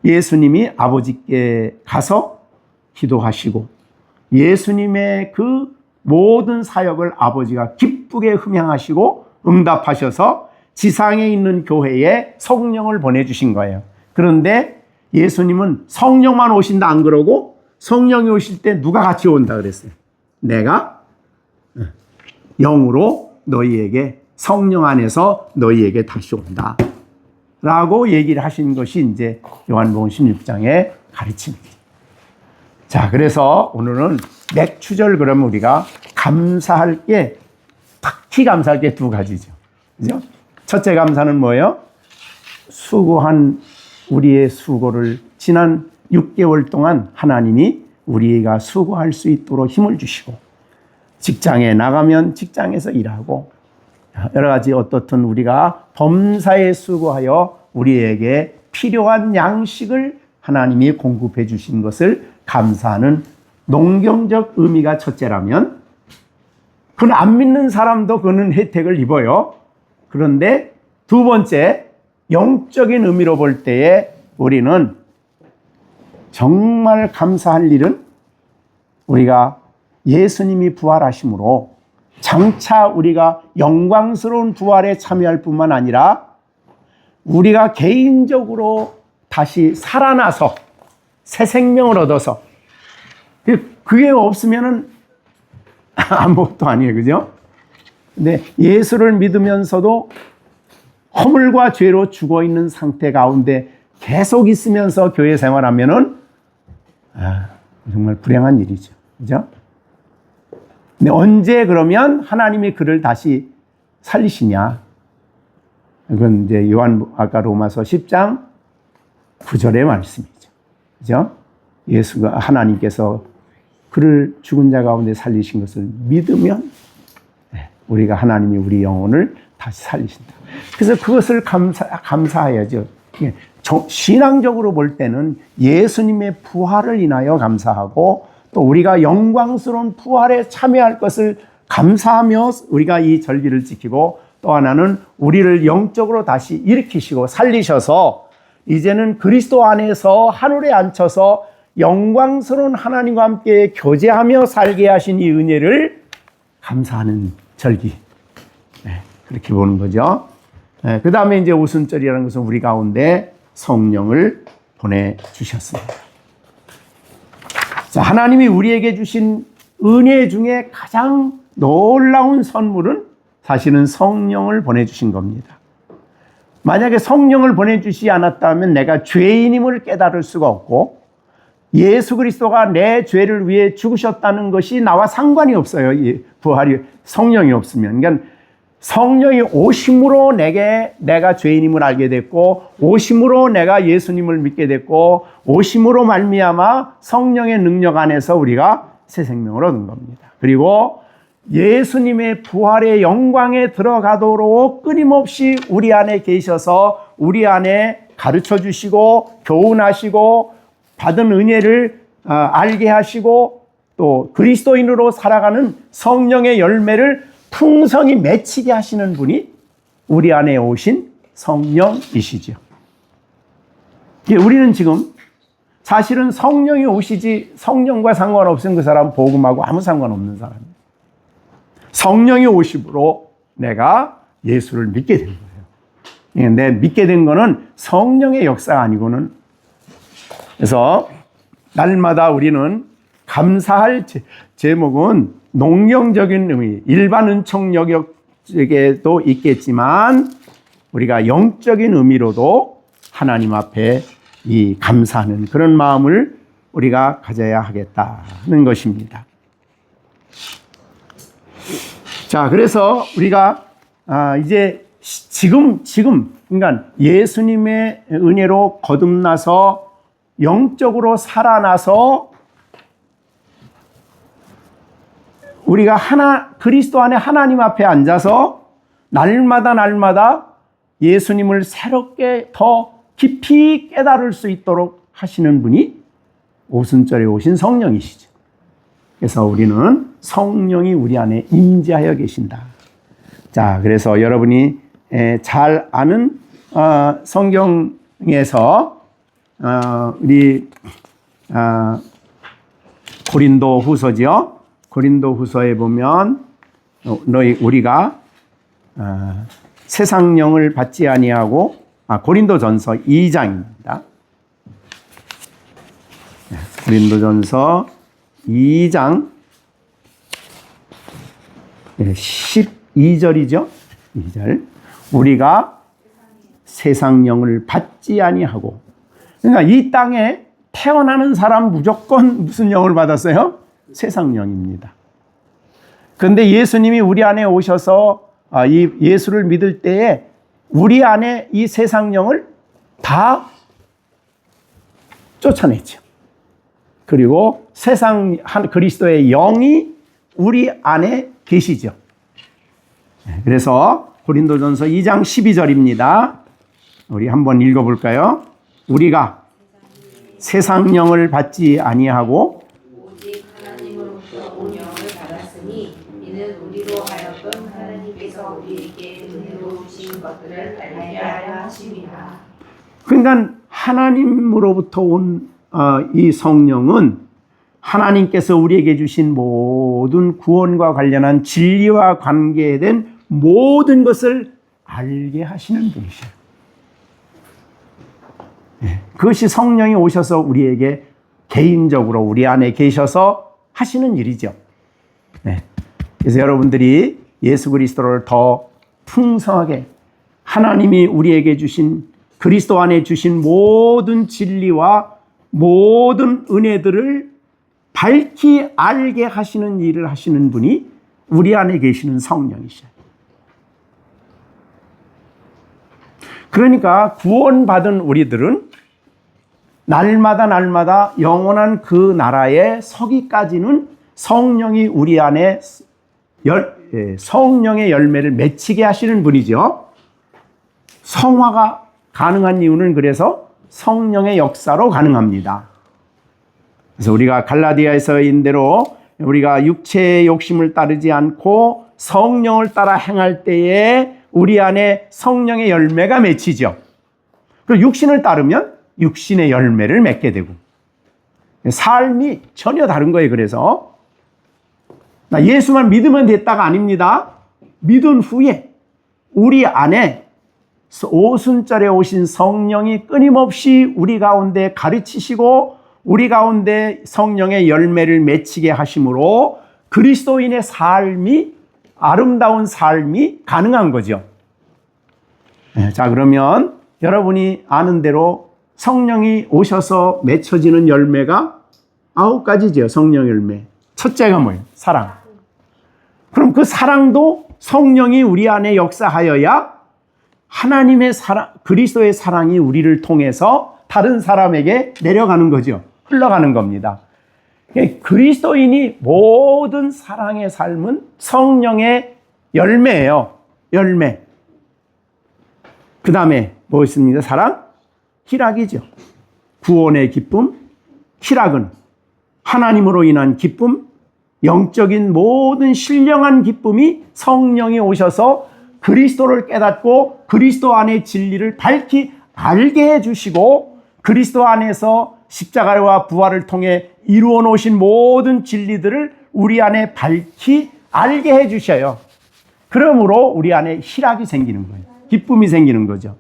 예수님이 아버지께 가서 기도하시고 예수님의 그 모든 사역을 아버지가 기쁘게 흠양하시고 응답하셔서 지상에 있는 교회에 성령을 보내주신 거예요. 그런데 예수님은 성령만 오신다 안 그러고 성령이 오실 때 누가 같이 온다 그랬어요. 내가 영으로 너희에게 성령 안에서 너희에게 다시 온다 라고 얘기를 하신 것이 이제 요한복음 16장의 가르침입니다. 자, 그래서 오늘은 맥추절 그러면 우리가 감사할 게 특히 감사할 게 두 가지죠. 그죠? 첫째 감사는 뭐예요? 수고한 우리의 수고를 지난 6개월 동안 하나님이 우리가 수고할 수 있도록 힘을 주시고 직장에 나가면 직장에서 일하고 여러 가지 어떻든 우리가 범사에 수고하여 우리에게 필요한 양식을 하나님이 공급해 주신 것을 감사하는 농경적 의미가 첫째라면 그건 안 믿는 사람도 그는 혜택을 입어요. 그런데 두 번째 영적인 의미로 볼 때에 우리는 정말 감사할 일은 우리가 예수님이 부활하심으로 장차 우리가 영광스러운 부활에 참여할 뿐만 아니라 우리가 개인적으로 다시 살아나서 새 생명을 얻어서 그게 없으면은 아무것도 아니에요. 그죠? 근데 예수를 믿으면서도 허물과 죄로 죽어 있는 상태 가운데 계속 있으면서 교회 생활하면은 정말 불행한 일이죠. 그죠? 근데 언제 그러면 하나님이 그를 다시 살리시냐? 그건 이제 아까 로마서 10장 9절의 말씀이죠. 그죠? 예수가 하나님께서 그를 죽은 자 가운데 살리신 것을 믿으면 우리가 하나님이 우리 영혼을 다시 살리신다. 그래서 그것을 감사해야죠. 신앙적으로 볼 때는 예수님의 부활을 인하여 감사하고 또 우리가 영광스러운 부활에 참여할 것을 감사하며 우리가 이 절기를 지키고 또 하나는 우리를 영적으로 다시 일으키시고 살리셔서 이제는 그리스도 안에서 하늘에 앉혀서 영광스러운 하나님과 함께 교제하며 살게 하신 이 은혜를 감사하는 절기. 그렇게 보는 거죠. 그 다음에 이제 오순절이라는 것은 우리 가운데 성령을 보내주셨습니다. 자, 하나님이 우리에게 주신 은혜 중에 가장 놀라운 선물은 사실은 성령을 보내주신 겁니다. 만약에 성령을 보내주시지 않았다면 내가 죄인임을 깨달을 수가 없고 예수 그리스도가 내 죄를 위해 죽으셨다는 것이 나와 상관이 없어요. 부활이 성령이 없으면. 그러니까 성령이 오심으로 내가 죄인임을 알게 됐고 오심으로 내가 예수님을 믿게 됐고 오심으로 말미암아 성령의 능력 안에서 우리가 새 생명을 얻은 겁니다. 그리고 예수님의 부활의 영광에 들어가도록 끊임없이 우리 안에 계셔서 우리 안에 가르쳐 주시고 교훈하시고 받은 은혜를 알게 하시고 또 그리스도인으로 살아가는 성령의 열매를 풍성히 맺히게 하시는 분이 우리 안에 오신 성령이시죠. 우리는 지금 사실은 성령이 오시지 성령과 상관없은 그 사람 복음하고 아무 상관없는 사람입니다. 성령이 오심으로 내가 예수를 믿게 된 거예요. 내 믿게 된 거는 성령의 역사가 아니고는. 그래서 날마다 우리는 감사할 제목은 농경적인 의미, 일반 은총 영역에도 있겠지만 우리가 영적인 의미로도 하나님 앞에 이 감사하는 그런 마음을 우리가 가져야 하겠다는 것입니다. 자, 그래서 우리가 이제 지금 그러니까 예수님의 은혜로 거듭나서 영적으로 살아나서 우리가 그리스도 안에 하나님 앞에 앉아서 날마다 예수님을 새롭게 더 깊이 깨달을 수 있도록 하시는 분이 오순절에 오신 성령이시죠. 그래서 우리는 성령이 우리 안에 임재하여 계신다. 자, 그래서 여러분이 잘 아는 성경에서 우리 고린도 후서지요. 고린도 후서에 보면 우리가 세상 영을 받지 아니하고 고린도 전서 2장입니다. 고린도전서 2장 12절이죠. 2절. 우리가 세상 영을 받지 아니하고, 그러니까 이 땅에 태어나는 사람 무조건 무슨 영을 받았어요? 세상 영입니다. 그런데 예수님이 우리 안에 오셔서 이 예수를 믿을 때에 우리 안에 이 세상 영을 다 쫓아냈죠. 그리고 세상 한 그리스도의 영이 우리 안에 계시죠. 그래서 고린도전서 2장 12절입니다. 우리 한번 읽어볼까요? 우리가 세상 영을 받지 아니하고 오직 하나님으로부터 온 영을 받았으니 이는 우리로 하여금 하나님께서 우리에게 은혜로 주신 것들을 알게하려 하심이라. 그러니까 하나님으로부터 온 이 성령은 하나님께서 우리에게 주신 모든 구원과 관련한 진리와 관계된 모든 것을 알게 하시는 분이셔요. 그것이 성령이 오셔서 우리에게 개인적으로 우리 안에 계셔서 하시는 일이죠. 그래서 여러분들이 예수 그리스도를 더 풍성하게 하나님이 우리에게 주신 그리스도 안에 주신 모든 진리와 모든 은혜들을 밝히 알게 하시는 일을 하시는 분이 우리 안에 계시는 성령이셔요. 그러니까 구원받은 우리들은 날마다 영원한 그 나라에 서기까지는 성령이 우리 안에 성령의 열매를 맺히게 하시는 분이죠. 성화가 가능한 이유는 그래서 성령의 역사로 가능합니다. 그래서 우리가 갈라디아에서인 대로 우리가 육체의 욕심을 따르지 않고 성령을 따라 행할 때에 우리 안에 성령의 열매가 맺히죠. 그리고 육신을 따르면 육신의 열매를 맺게 되고 삶이 전혀 다른 거예요. 그래서 나 예수만 믿으면 됐다가 아닙니다. 믿은 후에 우리 안에 오순절에 오신 성령이 끊임없이 우리 가운데 가르치시고 우리 가운데 성령의 열매를 맺히게 하심으로 그리스도인의 삶이 아름다운 삶이 가능한 거죠. 자, 그러면 여러분이 아는 대로 성령이 오셔서 맺혀지는 열매가 9가지죠. 성령 열매. 첫째가 뭐예요? 사랑. 그럼 그 사랑도 성령이 우리 안에 역사하여야 하나님의 사랑, 그리스도의 사랑이 우리를 통해서 다른 사람에게 내려가는 거죠. 흘러가는 겁니다. 그리스도인이 모든 사랑의 삶은 성령의 열매예요. 열매. 그 다음에 뭐 있습니까? 사랑? 희락이죠. 구원의 기쁨. 희락은 하나님으로 인한 기쁨, 영적인 모든 신령한 기쁨이 성령이 오셔서 그리스도를 깨닫고 그리스도 안의 진리를 밝히 알게 해주시고 그리스도 안에서 십자가와 부활을 통해 이루어 놓으신 모든 진리들을 우리 안에 밝히 알게 해주셔요. 그러므로 우리 안에 희락이 생기는 거예요. 기쁨이 생기는 거죠.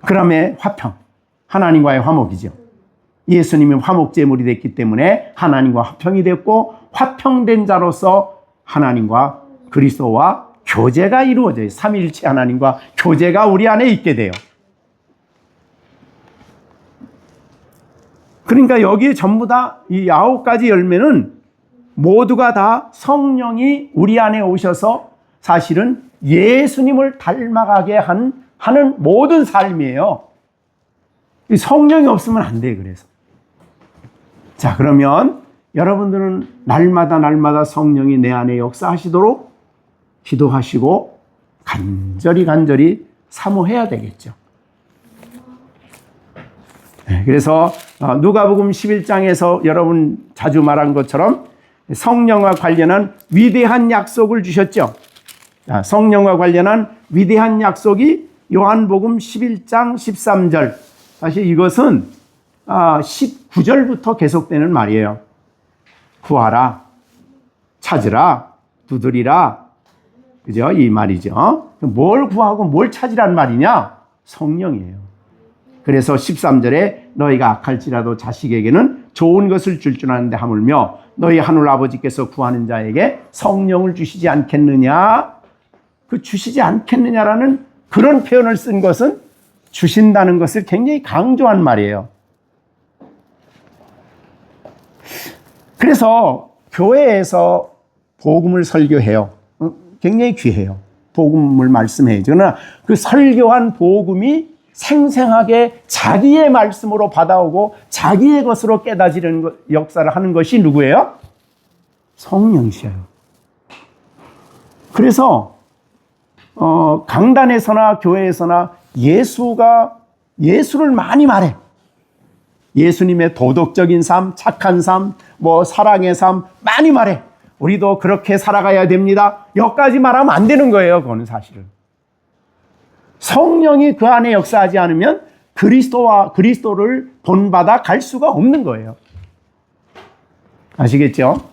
그 다음에 화평. 하나님과의 화목이죠. 예수님이 화목제물이 됐기 때문에 하나님과 화평이 됐고 화평된 자로서 하나님과 그리스도와 교제가 이루어져요. 삼위일체 하나님과 교제가 우리 안에 있게 돼요. 그러니까 여기에 전부 다 이 9가지 열매는 모두가 다 성령이 우리 안에 오셔서 사실은 예수님을 닮아가게 하는 모든 삶이에요. 성령이 없으면 안 돼요. 그래서 자, 그러면 여러분들은 날마다 성령이 내 안에 역사하시도록 기도하시고 간절히 사모해야 되겠죠. 그래서 누가복음 11장에서 여러분 자주 말한 것처럼 성령과 관련한 위대한 약속을 주셨죠. 성령과 관련한 위대한 약속이 요한복음 11장 13절. 사실 이것은 19절부터 계속되는 말이에요. 구하라, 찾으라, 두드리라. 그죠? 이 말이죠. 뭘 구하고 뭘 찾으란 말이냐? 성령이에요. 그래서 13절에 너희가 악할지라도 자식에게는 좋은 것을 줄 줄 아는데 하물며 너희 하늘 아버지께서 구하는 자에게 성령을 주시지 않겠느냐. 그 주시지 않겠느냐라는 그런 표현을 쓴 것은 주신다는 것을 굉장히 강조한 말이에요. 그래서 교회에서 복음을 설교해요. 굉장히 귀해요. 복음을 말씀해요. 그러나 그 설교한 복음이 생생하게 자기의 말씀으로 받아오고 자기의 것으로 깨닫지는 역사를 하는 것이 누구예요? 성령이셔요. 그래서 강단에서나 교회에서나 예수를 많이 말해. 예수님의 도덕적인 삶, 착한 삶, 사랑의 삶 많이 말해. 우리도 그렇게 살아가야 됩니다. 여기까지 말하면 안 되는 거예요. 그거는 사실은. 성령이 그 안에 역사하지 않으면 그리스도를 본받아 갈 수가 없는 거예요. 아시겠죠?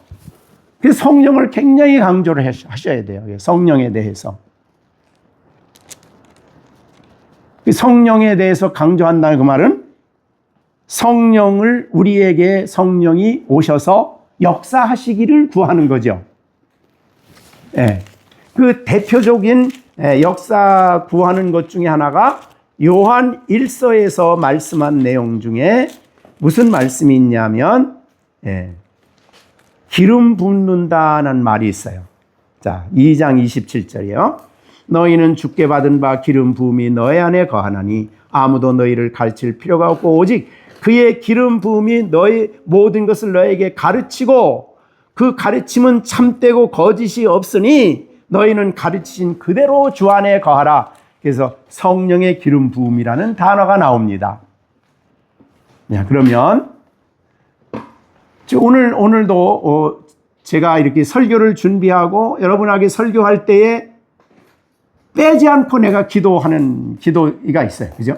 그래서 성령을 굉장히 강조를 하셔야 돼요. 성령에 대해서. 성령에 대해서 강조한다는 그 말은 우리에게 성령이 오셔서 역사하시기를 구하는 거죠. 예. 그 대표적인 역사 구하는 것 중에 하나가 요한 1서에서 말씀한 내용 중에 무슨 말씀이 있냐면, 기름 붓는다는 말이 있어요. 자, 2장 27절이요. 너희는 주께 받은 바 기름 부음이 너희 안에 거하나니 아무도 너희를 가르칠 필요가 없고 오직 그의 기름 부음이 너희 모든 것을 너에게 가르치고 그 가르침은 참되고 거짓이 없으니 너희는 가르치신 그대로 주 안에 거하라. 그래서 성령의 기름 부음이라는 단어가 나옵니다. 그러면 오늘도 제가 이렇게 설교를 준비하고 여러분에게 설교할 때에 빼지 않고 내가 기도하는 기도가 있어요. 그죠?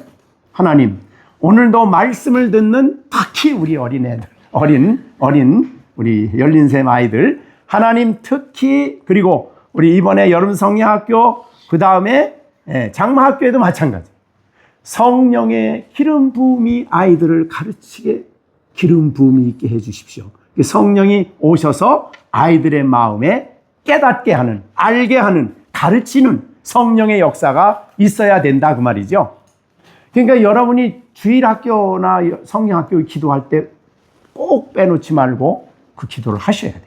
하나님, 오늘도 말씀을 듣는 특히 우리 어린애들, 우리 열린샘 아이들, 하나님 특히, 그리고 우리 이번에 여름 성야학교, 그 다음에 장마학교에도 마찬가지. 성령의 기름 부음이 아이들을 가르치게 기름 부음이 있게 해 주십시오. 성령이 오셔서 아이들의 마음에 깨닫게 하는, 알게 하는, 가르치는 성령의 역사가 있어야 된다 그 말이죠. 그러니까 여러분이 주일학교나 성령학교 기도할 때 꼭 빼놓지 말고 그 기도를 하셔야 돼요.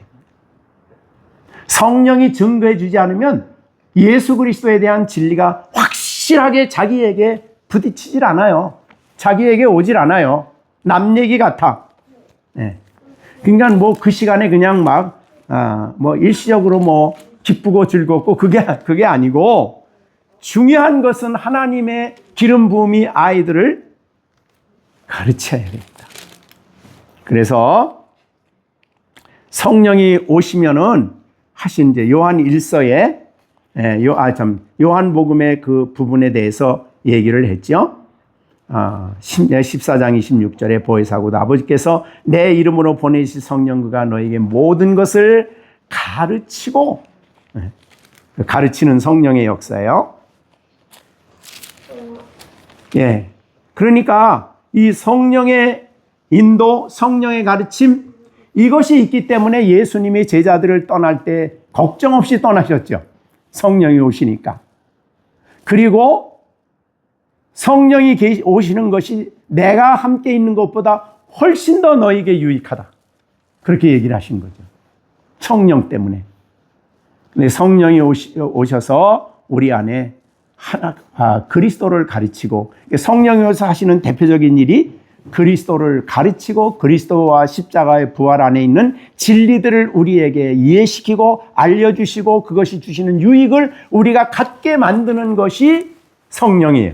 성령이 증거해 주지 않으면 예수 그리스도에 대한 진리가 확실하게 자기에게 부딪히질 않아요. 자기에게 오질 않아요. 남 얘기 같아. 그러니까 그 시간에 그냥 일시적으로 기쁘고 즐겁고 그게 아니고 중요한 것은 하나님의 기름 부음이 아이들을 가르쳐야 됩니다. 그래서 성령이 오시면은 하신 이제 요한 1서에 요한복음의 그 부분에 대해서 얘기를 했죠. 14장 26절에 보혜사고 아버지께서 내 이름으로 보내신 성령 그가 너에게 모든 것을 가르치고, 가르치는 성령의 역사예요. 그러니까 이 성령의 인도, 성령의 가르침, 이것이 있기 때문에 예수님이 제자들을 떠날 때 걱정 없이 떠나셨죠. 성령이 오시니까. 그리고 성령이 오시는 것이 내가 함께 있는 것보다 훨씬 더 너에게 유익하다. 그렇게 얘기를 하신 거죠. 성령 때문에. 근데 성령이 오셔서 우리 안에 그리스도를 가르치고, 성령이 오셔서 하시는 대표적인 일이 그리스도를 가르치고 그리스도와 십자가의 부활 안에 있는 진리들을 우리에게 이해시키고 알려주시고 그것이 주시는 유익을 우리가 갖게 만드는 것이 성령이에요.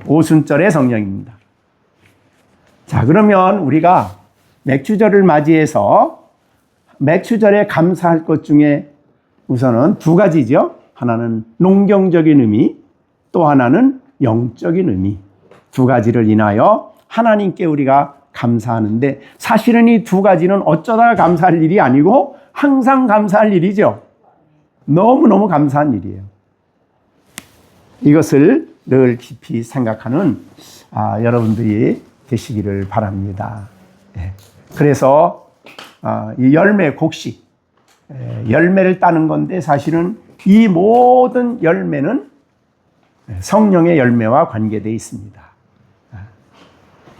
오순절의 성령입니다. 자, 그러면 우리가 맥주절을 맞이해서 맥주절에 감사할 것 중에 우선은 두 가지죠. 하나는 농경적인 의미, 또 하나는 영적인 의미. 두 가지를 인하여 하나님께 우리가 감사하는데, 사실은 이 두 가지는 어쩌다 감사할 일이 아니고 항상 감사할 일이죠. 너무너무 감사한 일이에요. 이것을 늘 깊이 생각하는 여러분들이 되시기를 바랍니다. 예. 그래서 이 열매 곡식, 열매를 따는 건데 사실은 이 모든 열매는 성령의 열매와 관계되어 있습니다.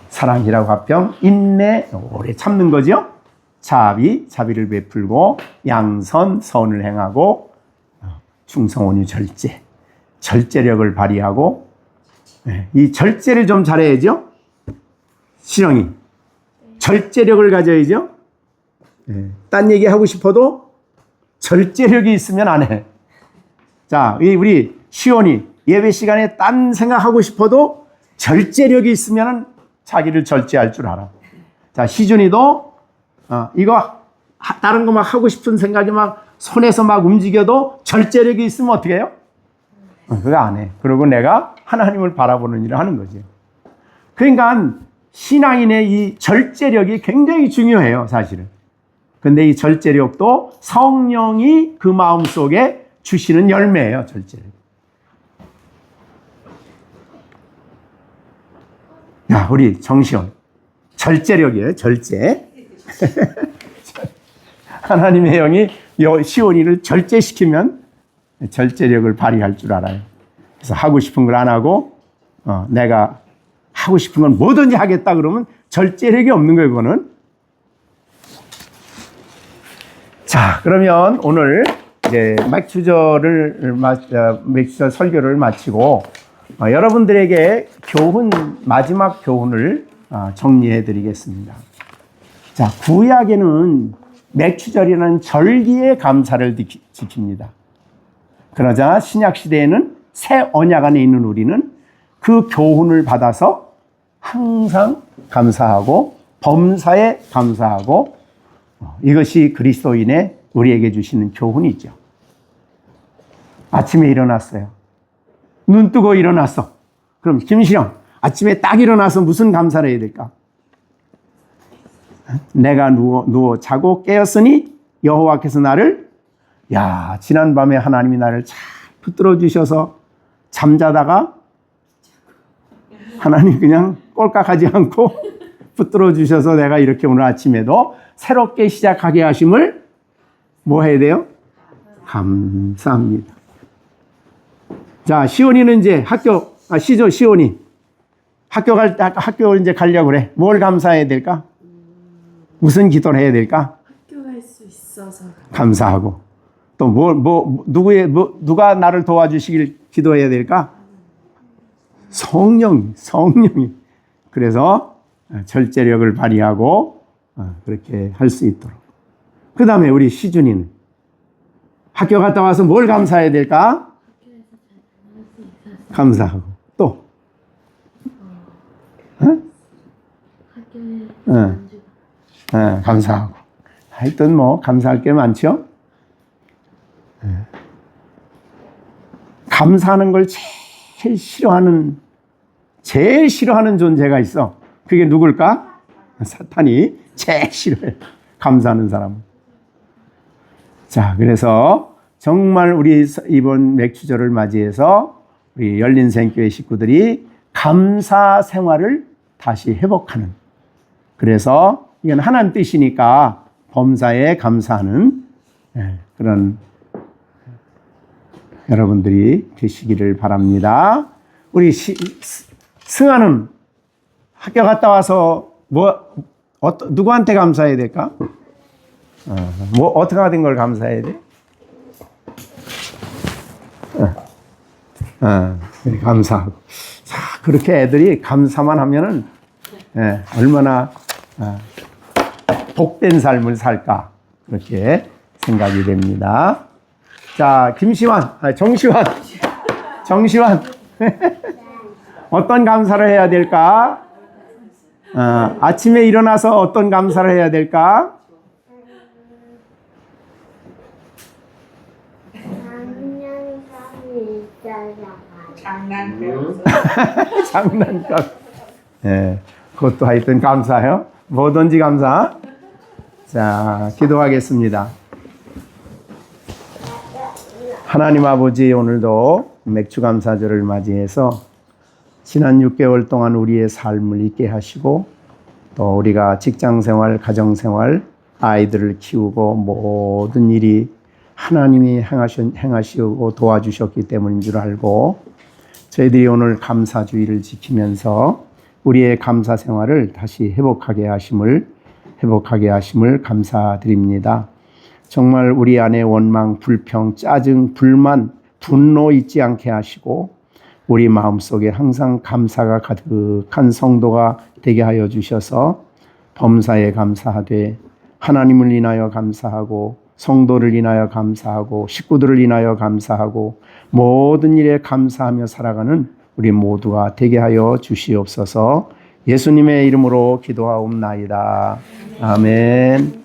사랑이라고 화평, 인내, 오래 참는 거죠. 자비, 자비를 베풀고, 양선, 선을 행하고, 충성, 온유, 절제, 절제력을 발휘하고, 이 절제를 좀 잘해야죠. 신영이 절제력을 가져야죠. 딴 얘기 하고 싶어도 절제력이 있으면 안 해. 자, 우리 시온이 예배 시간에 딴 생각하고 싶어도 절제력이 있으면 자기를 절제할 줄 알아. 자, 시준이도 이거 다른 거 막 하고 싶은 생각이 막 손에서 막 움직여도 절제력이 있으면 어떻게 해요? 그거 안 해. 그리고 내가 하나님을 바라보는 일을 하는 거지. 그러니까 신앙인의 이 절제력이 굉장히 중요해요, 사실은. 근데 이 절제력도 성령이 그 마음 속에 주시는 열매예요, 절제력. 야, 우리 정시원. 절제력이에요, 절제. 하나님의 영이 시온이를 절제시키면 절제력을 발휘할 줄 알아요. 그래서 하고 싶은 걸 안 하고, 내가 하고 싶은 건 뭐든지 하겠다 그러면 절제력이 없는 거예요, 그거는. 자, 그러면 오늘 이제 맥주절 설교를 마치고 여러분들에게 마지막 교훈을 정리해 드리겠습니다. 자, 구약에는 맥주절이라는 절기의 감사를 지킵니다. 그러자 신약 시대에는 새 언약 안에 있는 우리는 그 교훈을 받아서 항상 감사하고 범사에 감사하고 이것이 그리스도인의 우리에게 주시는 교훈이죠. 아침에 일어났어요. 눈 뜨고 일어났어. 그럼 김시영, 아침에 딱 일어나서 무슨 감사를 해야 될까? 내가 누워 자고 깨었으니 여호와께서 나를, 지난밤에 하나님이 나를 잘 붙들어 주셔서 잠자다가 하나님 그냥 꼴깍하지 않고 붙들어 주셔서 내가 이렇게 오늘 아침에도 새롭게 시작하게 하심을 뭐 해야 돼요? 감사합니다. 자, 시온이는 이제 시온이 학교 이제 가려고 그래. 뭘 감사해야 될까? 무슨 기도를 해야 될까? 학교 갈 수 있어서 감사하고 또 누가 나를 도와주시길 기도해야 될까? 성령이. 그래서 절제력을 발휘하고 그렇게 할 수 있도록. 그 다음에 우리 시준이는 학교 갔다 와서 뭘 감사해야 될까? 감사하고 또 학교에 감사하고 하여튼 감사할 게 많죠. 감사하는 걸 제일 싫어하는 존재가 있어. 그게 누굴까? 사탄이 제일 싫어해. 감사하는 사람. 자, 그래서 정말 우리 이번 맥주절을 맞이해서 우리 열린생교회 식구들이 감사 생활을 다시 회복하는. 그래서 이건 하나님 뜻이니까 범사에 감사하는 그런 여러분들이 되시기를 바랍니다. 우리 승아는 학교 갔다 와서 누구한테 감사해야 될까? 어떻게 된 걸 감사해야 돼? 감사하고. 자, 그렇게 애들이 감사만 하면은 얼마나 복된 삶을 살까 그렇게 생각이 됩니다. 자, 정시환 어떤 감사를 해야 될까? 아침에 일어나서 어떤 감사를 해야 될까? 장난감. 그것도 하여튼 감사해요. 뭐든지 감사. 자, 기도하겠습니다. 하나님 아버지, 오늘도 맥주감사절을 맞이해서 지난 6개월 동안 우리의 삶을 있게 하시고 또 우리가 직장생활, 가정생활, 아이들을 키우고 모든 일이 하나님이 행하시고 도와주셨기 때문인 줄 알고 저희들이 오늘 감사주의를 지키면서 우리의 감사 생활을 다시 회복하게 하심을 감사드립니다. 정말 우리 안에 원망, 불평, 짜증, 불만, 분노 있지 않게 하시고 우리 마음속에 항상 감사가 가득한 성도가 되게 하여 주셔서 범사에 감사하되 하나님을 인하여 감사하고 성도를 인하여 감사하고 식구들을 인하여 감사하고 모든 일에 감사하며 살아가는 우리 모두가 되게 하여 주시옵소서. 예수님의 이름으로 기도하옵나이다. 아멘.